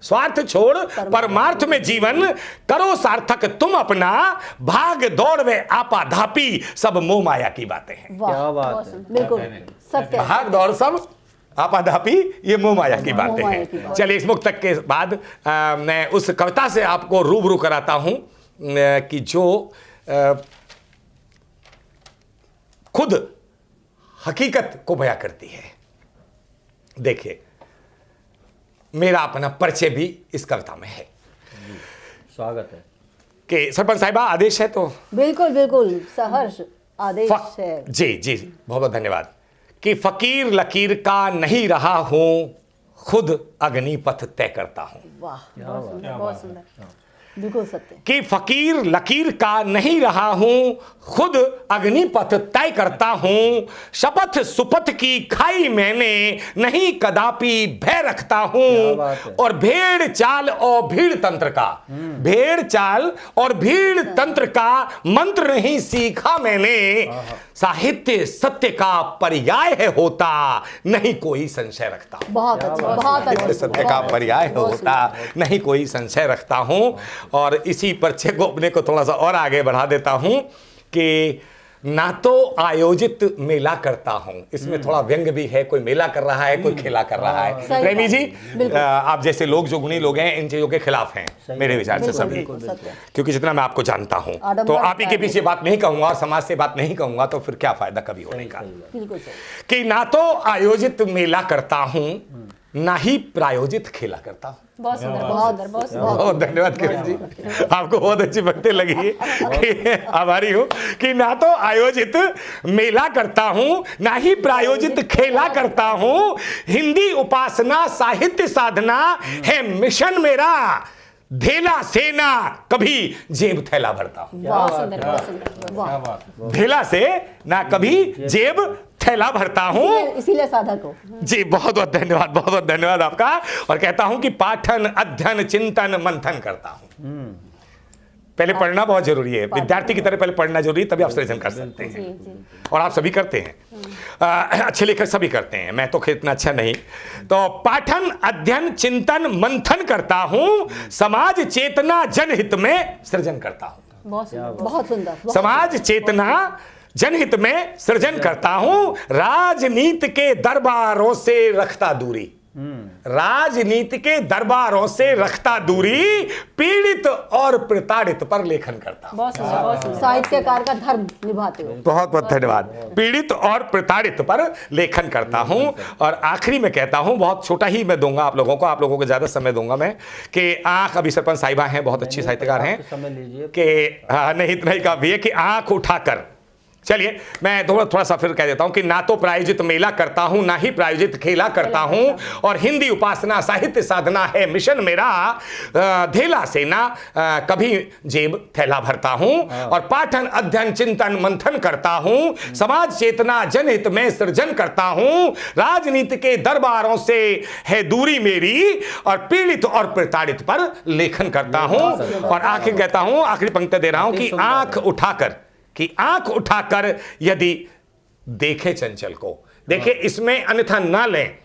स्वार्थ छोड़ परमार्थ में जीवन करो सार्थक तुम अपना, भाग दौड़ व आपाधापी सब मोह माया की बातें हैं। वाह, क्या बात है। बिल्कुल सत्य। भाग दौड़ सब आपाधापी ये मोह माया की बातें मोह माया की हैं। बात। चलिए, इस मुक्तक के बाद मैं उस कविता से आपको रूबरू कराता हूं कि जो खुद हकीकत को बयां करती है। देखिए, मेरा अपना परिचय भी इस कविता में है स्वागत है। कि सरपंच साहिबा आदेश है तो बिल्कुल बिल्कुल सहर्ष आदेश है। जी जी, बहुत बहुत धन्यवाद। कि फकीर लकीर का नहीं रहा हूं, खुद अग्निपथ तय करता हूं। वाह, बहुत सुंदर। बिल्कुल सत्य। कि फकीर लकीर का नहीं रहा हूं, खुद अग्निपथ तय करता हूं, शपथ सुपथ की खाई मैंने, नहीं कदापि भय रखता क्या हूं, बात है। और भेड़ चाल और भीड़ तंत्र का, भेड़ चाल और भीड़ तंत्र का मंत्र नहीं सीखा मैंने, साहित्य सत्य का पर्याय है होता, नहीं कोई संशय रखता। बहुत अच्छा, बहुत अच्छा। सत्य का पर्याय होता, नहीं कोई संशय रखता हूं। और इसी परिचय को अपने को थोड़ा सा और आगे बढ़ा देता हूं कि ना तो आयोजित मेला करता हूं, इसमें थोड़ा व्यंग भी है, कोई मेला कर रहा है, कोई खेला कर रहा है। सही प्रेमी बात जी, है, बिल्कुल। आप जैसे लोग जो गुणी लोग हैं, इन चीजों के खिलाफ हैं मेरे विचार से बिल्कुल, सभी, बिल्कुल, सत्य। क्योंकि जितना मैं आपको जानता हूं, आडंबर तो आप ही के है। पीछे बात नहीं कहूंगा और समाज से बात नहीं कहूंगा, तो फिर क्या फायदा कभी होने का। बिल्कुल सही। कि ना तो आयोजित मेला करता हूं, ना ही प्रायोजित खेला करता हूं। बहुत सुंदर, बहुत सुंदर, बहुत सुंदर। बहुत धन्यवाद किरण जी, आपको बहुत अच्छी भक्ति लगी, आभारी हूं। कि ना तो आयोजित मेला करता हूं, ना ही प्रायोजित खेला करता हूं, हिंदी उपासना साहित्य साधना है मिशन मेरा, धेला सेना कभी जेब थैला भरता हूं। बहुत सुंदर, बहुत सुंदर। क्या बात है। धेला से ना कभी जेब थैला भरता हूं। इसीलिए साधक हो। जी, बहुत बहुत धन्यवाद, बहुत बहुत धन्यवाद आपका। और कहता हूं कि पाठन अध्ययन चिंतन मंथन करता हूं। पहले पढ़ना बहुत जरूरी है, विद्यार्थी की तरह पहले पढ़ना जरूरी है, तभी आप सृजन कर सकते हैं। जी, जी। और आप सभी करते हैं, अच्छे लेखक सभी करते हैं, मैं तो इतना अच्छा नहीं। तो पाठन अध्ययन चिंतन मंथन करता हूं, समाज चेतना जनहित में सृजन करता हूं। बहुत सुंदर। बहुत सुंदर। समाज चेतना जनहित में सृजन करता हूं, राजनीति के दरबारों से रखता दूरी। राजनीति के दरबारों से रखता दूरी, पीड़ित और प्रताड़ित पर लेखन करता हूं। बहुत सुंदर, बहुत सुंदर। साहित्यकार का धर्म निभाते हो। बहुत बहुत धन्यवाद। पीड़ित और प्रताड़ित पर लेखन करता हूं। और आखिरी में कहता हूं, बहुत छोटा ही मैं दूंगा आप लोगों को ज्यादा समय दूंगा मैं, कि आंख, अभी सरपंच साहिबा हैं, बहुत अच्छी साहित्यकार हैं, समय लीजिए कि नहीं इतना ही काफी है कि आंख उठाकर, चलिए मैं थोड़ा सा फिर कह देता हूं कि ना तो प्रायोजित मेला करता हूं, ना ही प्रायोजित खेला करता हूं, और हिंदी उपासना साहित्य साधना है मिशन मेरा, धेला से ना कभी जेब थैला भरता हूं, और पाठन अध्ययन चिंतन मंथन करता हूं, समाज चेतना जनहित में सृजन करता हूं, राजनीति के दरबारों से है दूरी मेरी, और पीड़ित और प्रताड़ित पर लेखन करता हूं। और आखिर कहता हूं, आखिरी पंक्ति दे रहा हूं कि आंख उठाकर यदि देखे चंचल को, देखिए इसमें अन्यथा ना लें,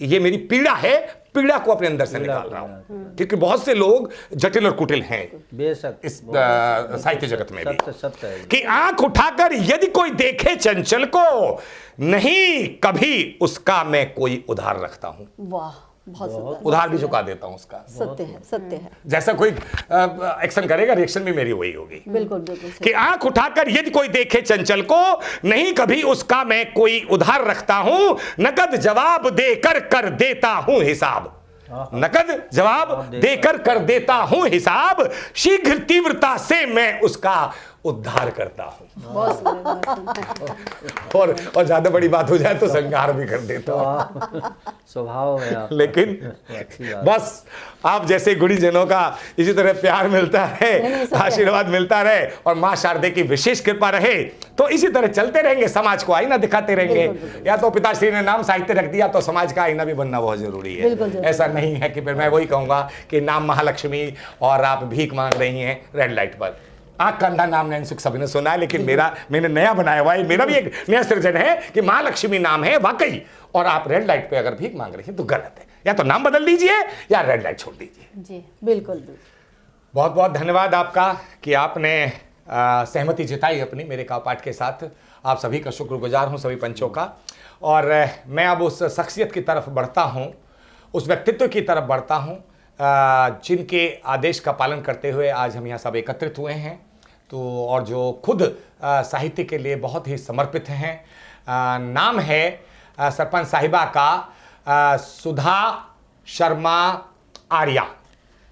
ये मेरी पीड़ा है, पीड़ा को अपने अंदर से निकाल रहा हूं, क्योंकि बहुत से लोग जटिल और कुटिल हैं बेशक इस साहित्य जगत में भी, सत्य है। कि आंख उठाकर यदि कोई देखे चंचल को, नहीं कभी उसका मैं कोई उधार रखता हूं। वाह, बहुत सुंदर। उधार भी चुका देता हूं उसका। सत्य है, सत्य है। जैसा कोई एक्शन करेगा, रिएक्शन भी मेरी वही होगी। बिल्कुल बिल्कुल सही। कि आंख उठाकर यदि कोई देखे चंचल को, नहीं कभी उसका मैं कोई उधार रखता हूं, नकद जवाब देकर कर देता हूं हिसाब, नकद जवाब देकर कर देता हूं हिसाब, शीघ्र तीव्रता से मैं उसका उद्धार करता हूं। बहुत सुंदर, बहुत सुंदर। और ज्यादा बड़ी बात हो जाए तो संहार भी कर देता हूं। स्वभाव है आपका। लेकिन अच्छी बात। बस आप जैसे गुणीजनों का इसी तरह प्यार मिलता नहीं, है, सत्य है। आशीर्वाद मिलता रहे, और मां शारदे की विशेष कृपा रहे, तो इसी तरह चलते रहेंगे, समाज को आईना दिखाते रहेंगे। या तो पिताश्री ने नाम साहित्य रख दिया, तो समाज का आईना भी बनना बहुत जरूरी है। बिल्कुल जरूरी। ऐसा नहीं है कि फिर मैं वही कहूंगा कि नाम महालक्ष्मी और आप भीख मांग रही हैं रेड लाइट पर। आग का अंधा नाम नैन सुख सभी ने सुना है, लेकिन मैंने नया बनाया हुआ है, मेरा भी एक नया सृजन है कि महालक्ष्मी नाम है वाकई, और आप रेड लाइट पे अगर भीख मांग रही हैं तो गलत है। या तो नाम बदल दीजिए या रेड लाइट छोड़ दीजिए। जी बिल्कुल बिल्कुल। बहुत बहुत धन्यवाद आपका कि आपने सहमति जताई अपनी मेरे काव्य पाठ के साथ। आप सभी का शुक्रगुजार हूं, सभी पंचों का। और मैं अब उस शख्सियत की तरफ बढ़ता हूं, उस व्यक्तित्व की तरफ बढ़ता हूं जिनके आदेश का पालन करते हुए आज हम यहाँ सब एकत्रित हुए हैं, तो और जो खुद साहित्य के लिए बहुत ही समर्पित हैं। नाम है सरपंच साहिबा का सुधा शर्मा आर्या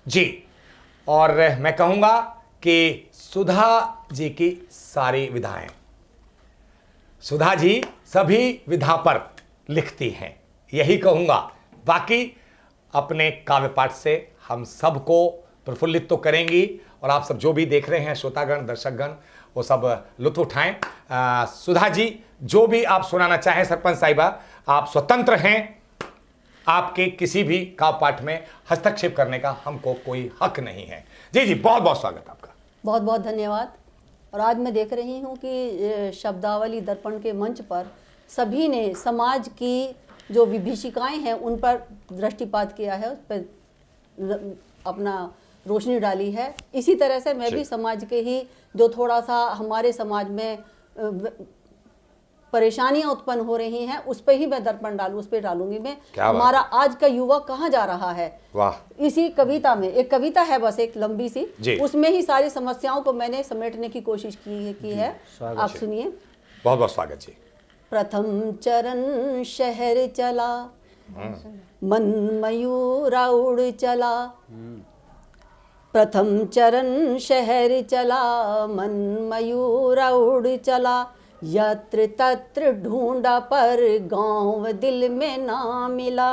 जी, और मैं कहूँगा कि सुधा जी की सारी विधाएं, सुधा जी सभी विधा पर लिखती हैं, यही कहूँगा। बाकी अपने काव्य पाठ से हम सबको प्रफुल्लित तो करेंगी, और आप सब जो भी देख रहे हैं, श्रोतागण दर्शकगण, वो सब लुत्फ उठाएं। सुधा जी जो भी आप सुनाना चाहें सरपंच साहिबा, आप स्वतंत्र हैं, आपके किसी भी काव्य पाठ में हस्तक्षेप करने का हमको कोई हक नहीं है। जी जी, बहुत बहुत स्वागत आपका। बहुत बहुत धन्यवाद। और आज मैं देख रही हूँ कि शब्दावली दर्पण के मंच पर सभी ने समाज की जो विभीषिकाएं हैं उन पर दृष्टिपात किया है, उस पर अपना रोशनी डाली है। इसी तरह से मैं भी समाज के ही जो थोड़ा सा हमारे समाज में परेशानियां उत्पन्न हो रही हैं उस पर ही मैं दर्पण डालूं, उस पर डालूंगी मैं। हमारा आज का युवा कहाँ जा रहा है। वाह। इसी कविता में एक कविता है, बस एक लंबी सी, उसमें ही सारी समस्याओं को मैंने समेटने की कोशिश की है। आप सुनिए। बहुत बहुत स्वागत जी। प्रथम चरण शहर चला, मन मयूरा उड़ चला। प्रथम चरण शहर चला, मन मयूरा उड़ चला। यत्र तत्र ढूंढा पर गांव दिल में ना मिला।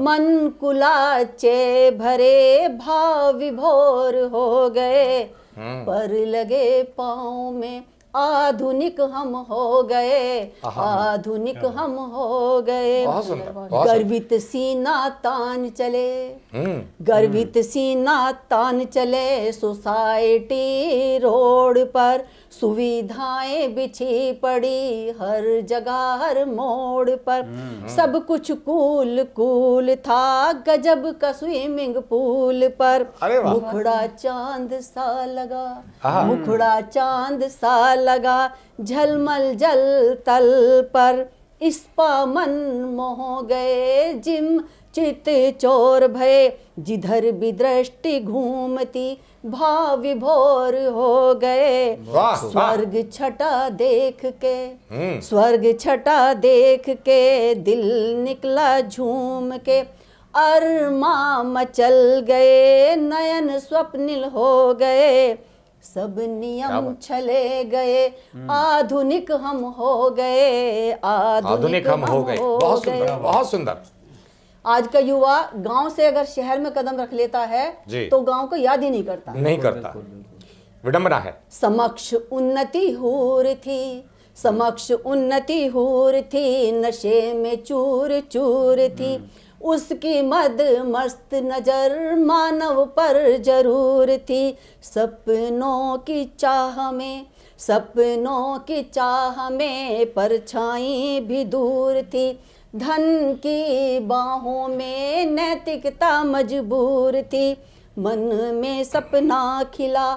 मन कुलाचे भरे भाव विभोर हो गए, पर लगे पाँव में आधुनिक हम हो गए, आधुनिक हम हो गए। गर्वित सीना तान चले, गर्वित सीना तान चले। सोसाइटी रोड पर सुविधाएं बिछी पड़ी, हर जगह हर मोड़ पर। सब कुछ कूल कूल था, गजब का स्विमिंग पूल पर। मुखड़ा चांद सा लगा, मुखड़ा चांद सा लगा। झलमल जल तल पर, इस पा मन मोह गए। जिम चित चोर भय, जिधर भी दृष्टि घूमती भाव विभोर हो गए। वाह, स्वर्ग छटा देख के, स्वर्ग छटा देख के दिल निकला झूम के, अरमा मचल गए नयन स्वप्निल हो गए, सब नियम छले गए आधुनिक हम हो गए, आधुनिक हम हो गए। बहुत सुंदर, बहुत सुंदर। आज का युवा गांव से अगर शहर में कदम रख लेता है जी। तो गांव को याद ही नहीं करता। नहीं करता, विडंबना है। समक्ष उन्नति हूर थी, समक्ष उन्नति हूर थी, नशे में चूर चूर थी, उसकी मद मस्त नजर मानव पर जरूर थी। सपनों की चाह में, सपनों की चाह में परछाई भी दूर थी, धन की बाहों में नैतिकता मजबूर थी, मन में सपना खिला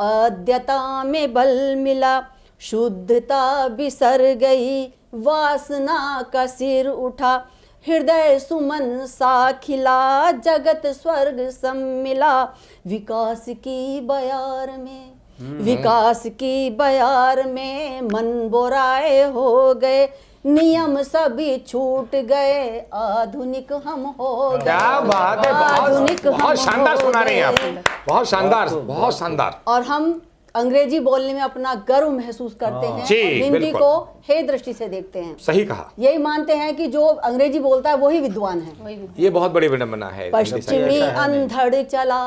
आद्यता में बल मिला, शुद्धता बिसर गई वासना का सिर उठा, हृदय सुमन सा खिला जगत स्वर्ग सम मिला, विकास की बयार में, विकास की बयार में मन बोराए हो गए, नियम सभी छूट गए आधुनिक हम हो गए। क्या बात है, आधुनिक हम बहुत शानदार हो सुना रहे हैं गए। आप, बहुत शानदार, बहुत शानदार। और हम अंग्रेजी बोलने में अपना गर्व महसूस करते हैं जी, और हिंदी बिल्कुल। को हे दृष्टि से देखते हैं। सही कहा, यही मानते हैं कि जो अंग्रेजी बोलता है वही विद्वान है। ये बहुत बड़ी विडंबना है। पश्चिमी अंधड़ चला,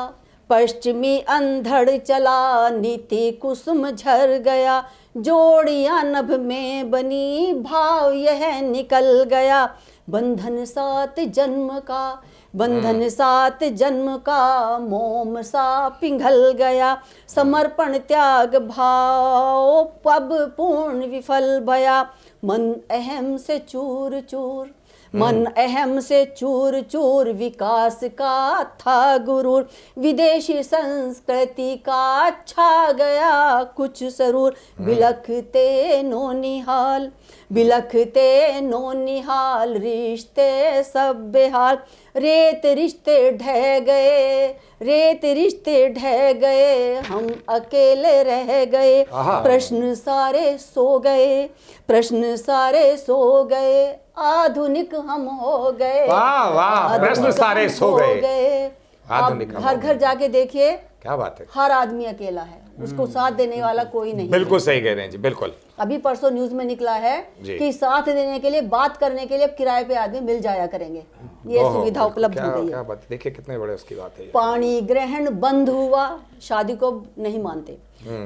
पश्चिमी अंधड़ चला, नीति कुसुम झर गया, जोड़ियां नभ में बनी भाव यह निकल गया, बंधन सात जन्म का, बंधन सात जन्म का, मोम सा पिघल गया, समर्पण त्याग भाव पब पूर्ण विफल भया, मन अहम से चूर चूर, मन अहम से चूर चूर, विकास का था गुरूर, विदेशी संस्कृति का छा गया कुछ सरूर, बिलखते नौनिहाल, बिलखते नौनिहाल, रिश्ते सब बेहाल, रेत रिश्ते ढह गए, रेत रिश्ते ढह गए, हम अकेले रह गए, प्रश्न सारे सो गए, प्रश्न सारे सो गए, आधुनिक हम हो गए। वाह वाह, प्रश्न सारे सो गए, आप आधुनिक हम घर हो घर जाके देखिए, क्या बात है, हर आदमी अकेला है, उसको साथ देने वाला कोई नहीं। बिल्कुल सही कह रहे हैं जी, बिल्कुल। अभी परसों न्यूज में निकला है जी। कि साथ देने के लिए, बात करने के लिए किराए पे आदमी मिल जाया करेंगे, ये ओहो, सुविधा उपलब्ध क्या- हो गई क्या है। बात, देखिए कितने बड़े उसकी बात है ये। पानी ग्रहण बंद हुआ, शादी को नहीं मानते,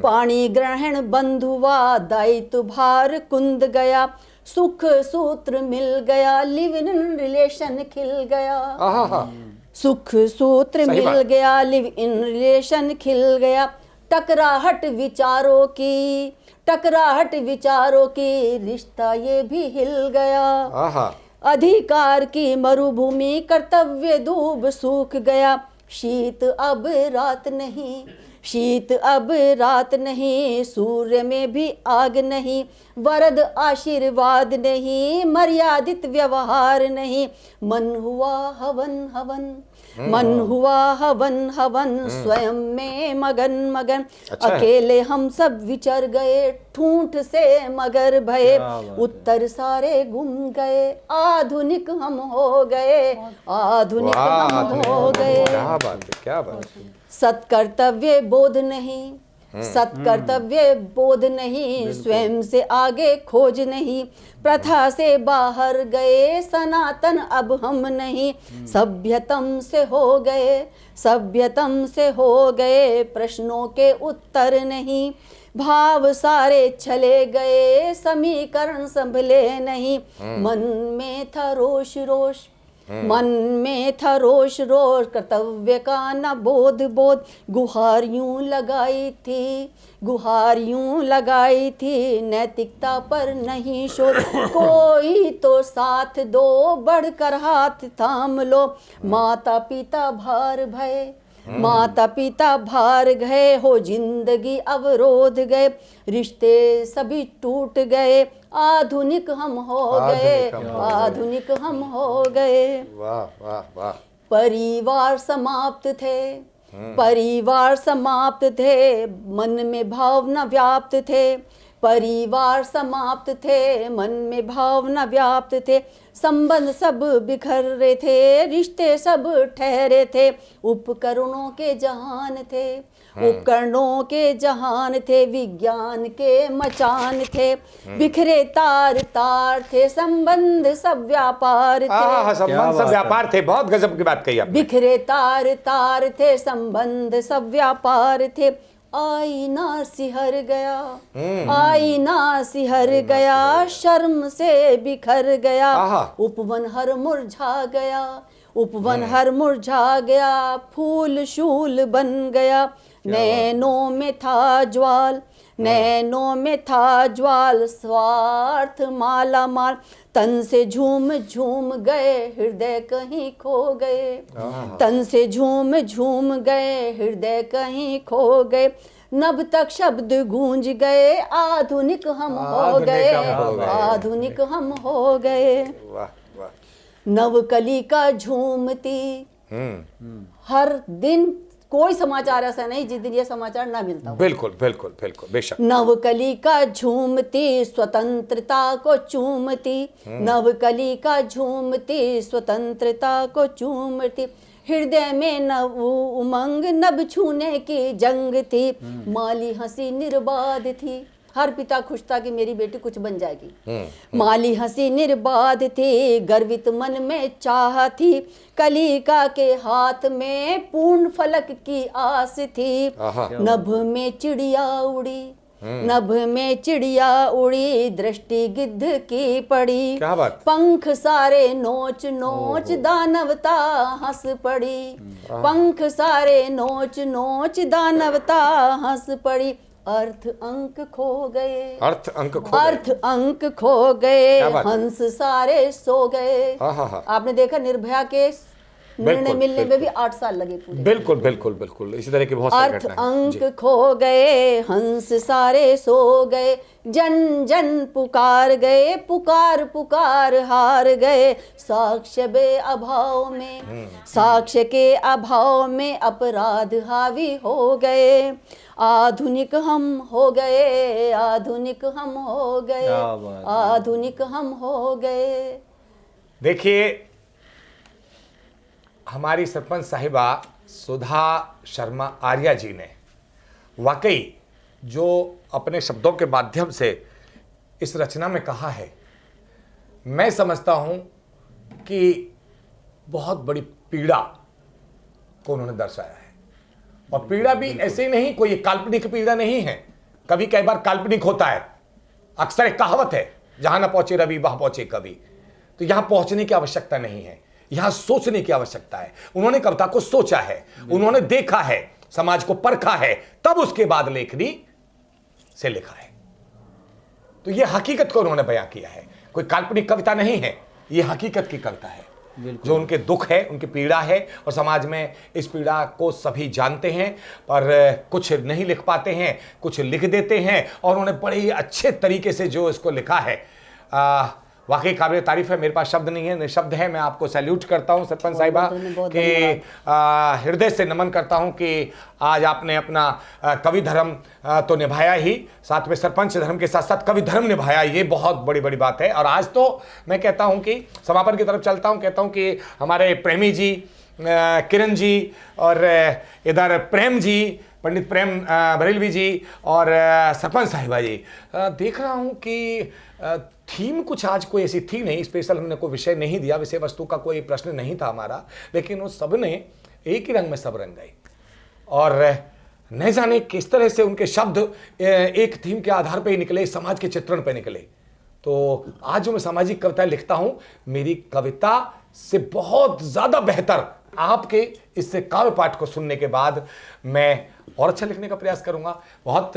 पानी ग्रहण बंद हुआ, दायित्व भार कुंद गया, सुख सूत्र मिल गया, लिव इन रिलेशन खिल गया, आहा, सुख सूत्र सही मिल बात। गया, लिव इन रिलेशन खिल गया, टकराहट विचारों की, टकराहट विचारों की, रिश्ता ये भी हिल गया, आहा, अधिकार की मरुभूमि कर्तव्य दूब सूख गया, शीत अब रात नहीं, शीत अब रात नहीं, सूर्य में भी आग नहीं, वरद आशीर्वाद नहीं, मर्यादित व्यवहार नहीं, मन हुआ हवन हवन, मन हुआ हवन हवन, स्वयं में मगन मगन, अच्छा है। अकेले हम सब विचर गए, ठूंठ से मगर भये, उत्तर सारे गुम गए, आधुनिक हम हो गए, आधुनिक वाह, हम आधुनिक हो गए। क्या बात है, क्या बात है। सत्कर्तव्य बोध नहीं, सत्कर्तव्य बोध नहीं, स्वयं से आगे खोज नहीं, प्रथा से बाहर गए, सनातन अब हम नहीं, सभ्यतम से हो गए, सभ्यतम से हो गए, प्रश्नों के उत्तर नहीं, भाव सारे चले गए, समीकरण संभले नहीं, मन में था रोष रोष, मन में था रोष रोष, कर्तव्य का न बोध बोध, गुहार यूं लगाई थी, गुहार यूं लगाई थी, नैतिकता पर नहीं शोध, कोई तो साथ दो, बढ़कर हाथ थाम लो, माता पिता भार भय, माता पिता भार गए हो, जिंदगी अवरोध गए, रिश्ते सभी टूट गए, आधुनिक हम हो गए, आधुनिक हम हो गए। वाह वाह वाह। परिवार समाप्त थे, परिवार समाप्त थे, मन में भावना व्याप्त थे, परिवार समाप्त थे, मन में भावना व्याप्त थे, संबंध सब बिखर रहे थे, रिश्ते सब ठहरे थे, उपकरणों के जहान थे, उपकरणों के जहान थे, विज्ञान के मचान थे, बिखरे तार तार थे, संबंध सब व्यापार थे। संबंध सब व्यापार थे। बहुत गजब की बात कही आपने। बिखरे तार तार थे, संबंध सब व्यापार थे, आईना सिहर गया, आईना सिहर गया, शर्म से बिखर गया, उपवन हर मुरझा गया, उपवन हर मुरझा गया, फूल शूल बन गया, नैनों में था ज्वाल, नैनों में था ज्वाल, स्वार्थ माला माल, तन से झूम झूम गए, हृदय कहीं खो गए, तन से झूम झूम गए, हृदय कहीं खो गए, नभ तक शब्द गूंज गए, आधुनिक हम हो गए, आधुनिक हम हो गए। वाह वाह। नवकली का झूमती, हर दिन कोई समाचार ऐसा नहीं जिस दिन ये समाचार ना मिलता हो। बिल्कुल बिल्कुल बिल्कुल, बेशक। नवकली का झूमती, स्वतंत्रता को चूमती, नवकली का झूमती, स्वतंत्रता को चूमती, हृदय में नव उमंग, नभ छूने की जंग थी, माली हंसी निर्बाध थी, हर पिता खुश था कि मेरी बेटी कुछ बन जाएगी, माली हंसी निर्बाध थी, गर्वित मन में चाह थी, कलिका के हाथ में पूर्ण फलक की आस थी, नभ में चिड़िया उड़ी, नभ में चिड़िया उड़ी, दृष्टि गिद्ध की पड़ी, क्या बात। पंख सारे नोच नोच, दानवता हंस पड़ी, पंख सारे नोच नोच, दानवता हंस पड़ी, अर्थ अंक खो गए, अर्थ अंक खो गए, अर्थ अंक खो गए, क्या बात। हंस सारे सो गए। आपने देखा निर्भया के निर्णय मिलने में भी 8 साल लगे पूरे। बिल्कुल बिल्कुल बिल्कुल, इसी तरह की बहुत सारी अर्थ घटनाएं। अंक खो गए, हंस सारे सो गए, जन जन पुकार गए, पुकार पुकार हार गए, साक्ष्य बे अभाव में, साक्ष्य के अभाव में अपराध हावी हो गए, आधुनिक हम हो गए, आधुनिक हम हो गए, आधुनिक हम हो गए। देखिए, हमारी सरपंच साहिबा सुधा शर्मा आर्या जी ने वाकई जो अपने शब्दों के माध्यम से इस रचना में कहा है, मैं समझता हूं कि बहुत बड़ी पीड़ा को उन्होंने दर्शाया है। और पीड़ा भी ऐसे नहीं, कोई काल्पनिक पीड़ा नहीं है, कभी कई बार काल्पनिक होता है। अक्सर एक कहावत है, जहां ना पहुंचे रवि वहां पहुंचे कवि। तो यहां पहुंचने की आवश्यकता नहीं है, यहां सोचने की आवश्यकता है। उन्होंने कविता को सोचा है, उन्होंने देखा है, समाज को परखा है, तब उसके बाद लेखनी से लिखा है। तो यह हकीकत को उन्होंने बयां किया है, कोई काल्पनिक कविता नहीं है, यह हकीकत की कविता है। जो उनके दुख है, उनकी पीड़ा है, और समाज में इस पीड़ा को सभी जानते हैं, पर कुछ नहीं लिख पाते हैं, कुछ लिख देते हैं। और उन्होंने बड़े ही अच्छे तरीके से जो इसको लिखा है, वाकई काबिल तारीफ है। मेरे पास शब्द नहीं है, निशब्द है। मैं आपको सैल्यूट करता हूं सरपंच साहिबा, कि हृदय से नमन करता हूं कि आज आपने अपना कवि धर्म तो निभाया ही, साथ में सरपंच धर्म के साथ साथ कवि धर्म निभाया। ये बहुत बड़ी बड़ी बात है। और आज तो मैं कहता हूं कि समापन की तरफ चलता हूं, कहता हूं कि हमारे प्रेमी जी, किरण जी, और इधर प्रेम जी, पंडित प्रेम बरेलवी जी, और सरपंच साहिबा जी, देख रहा हूं कि थीम कुछ आज कोई ऐसी थी नहीं, स्पेशल हमने कोई विषय नहीं दिया, विषय वस्तु का कोई प्रश्न नहीं था हमारा, लेकिन वो सब ने एक ही रंग में सब रंग गए। और न जाने किस तरह से उनके शब्द एक थीम के आधार पर ही निकले, समाज के चित्रण पर निकले। तो आज जो मैं सामाजिक कविता लिखता हूं, मेरी कविता से बहुत ज्यादा बेहतर आपके इस काव्य पाठ को सुनने के बाद मैं और अच्छा लिखने का प्रयास करूंगा। बहुत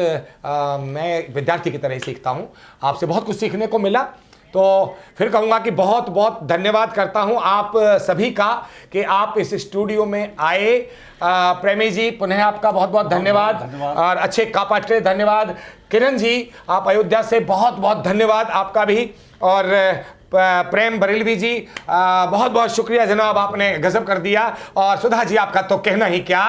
मैं विद्यार्थी की तरह सीखता हूं, आपसे बहुत कुछ सीखने को मिला। तो फिर कहूँगा कि बहुत बहुत धन्यवाद करता हूँ आप सभी का कि आप इस स्टूडियो में आए। प्रेमी जी पुनः आपका बहुत बहुत धन्यवाद और अच्छे कापाटे धन्यवाद। किरण जी आप अयोध्या से बहुत बहुत धन्यवाद आपका भी। और प्रेम बरेलवी जी बहुत बहुत शुक्रिया जनाब, आपने गजब कर दिया। और सुधा जी आपका तो कहना ही क्या,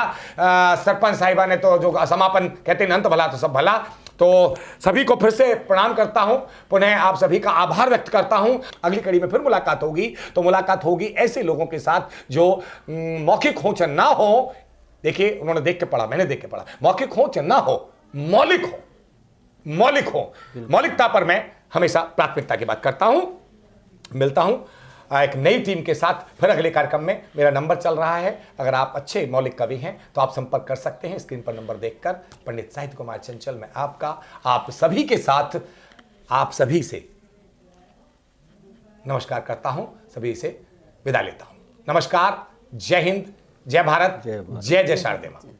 सरपंच साहिबा ने तो जो समापन कहते हैं अंत भला तो सब भला। तो सभी को फिर से प्रणाम करता हूं, पुनः आप सभी का आभार व्यक्त करता हूं। अगली कड़ी में फिर मुलाकात होगी, तो मुलाकात होगी ऐसे लोगों के साथ जो मौखिक हो चाहे ना हो। देखिए उन्होंने देख के पढ़ा, मैंने देख के पढ़ा, मौखिक हो चाहे ना हो, मौलिक हो, मौलिक हो। मौलिकता पर मैं हमेशा प्राथमिकता की बात करता हूं। मिलता हूं एक नई टीम के साथ फिर अगले कार्यक्रम में। मेरा नंबर चल रहा है, अगर आप अच्छे मौलिक कवि हैं तो आप संपर्क कर सकते हैं स्क्रीन पर नंबर देखकर। पंडित साहित्य कुमार चंचल मैं आपका, आप सभी के साथ, आप सभी से नमस्कार करता हूं, सभी से विदा लेता हूं। नमस्कार, जय हिंद, जय भारत, जय जय शारदे मां।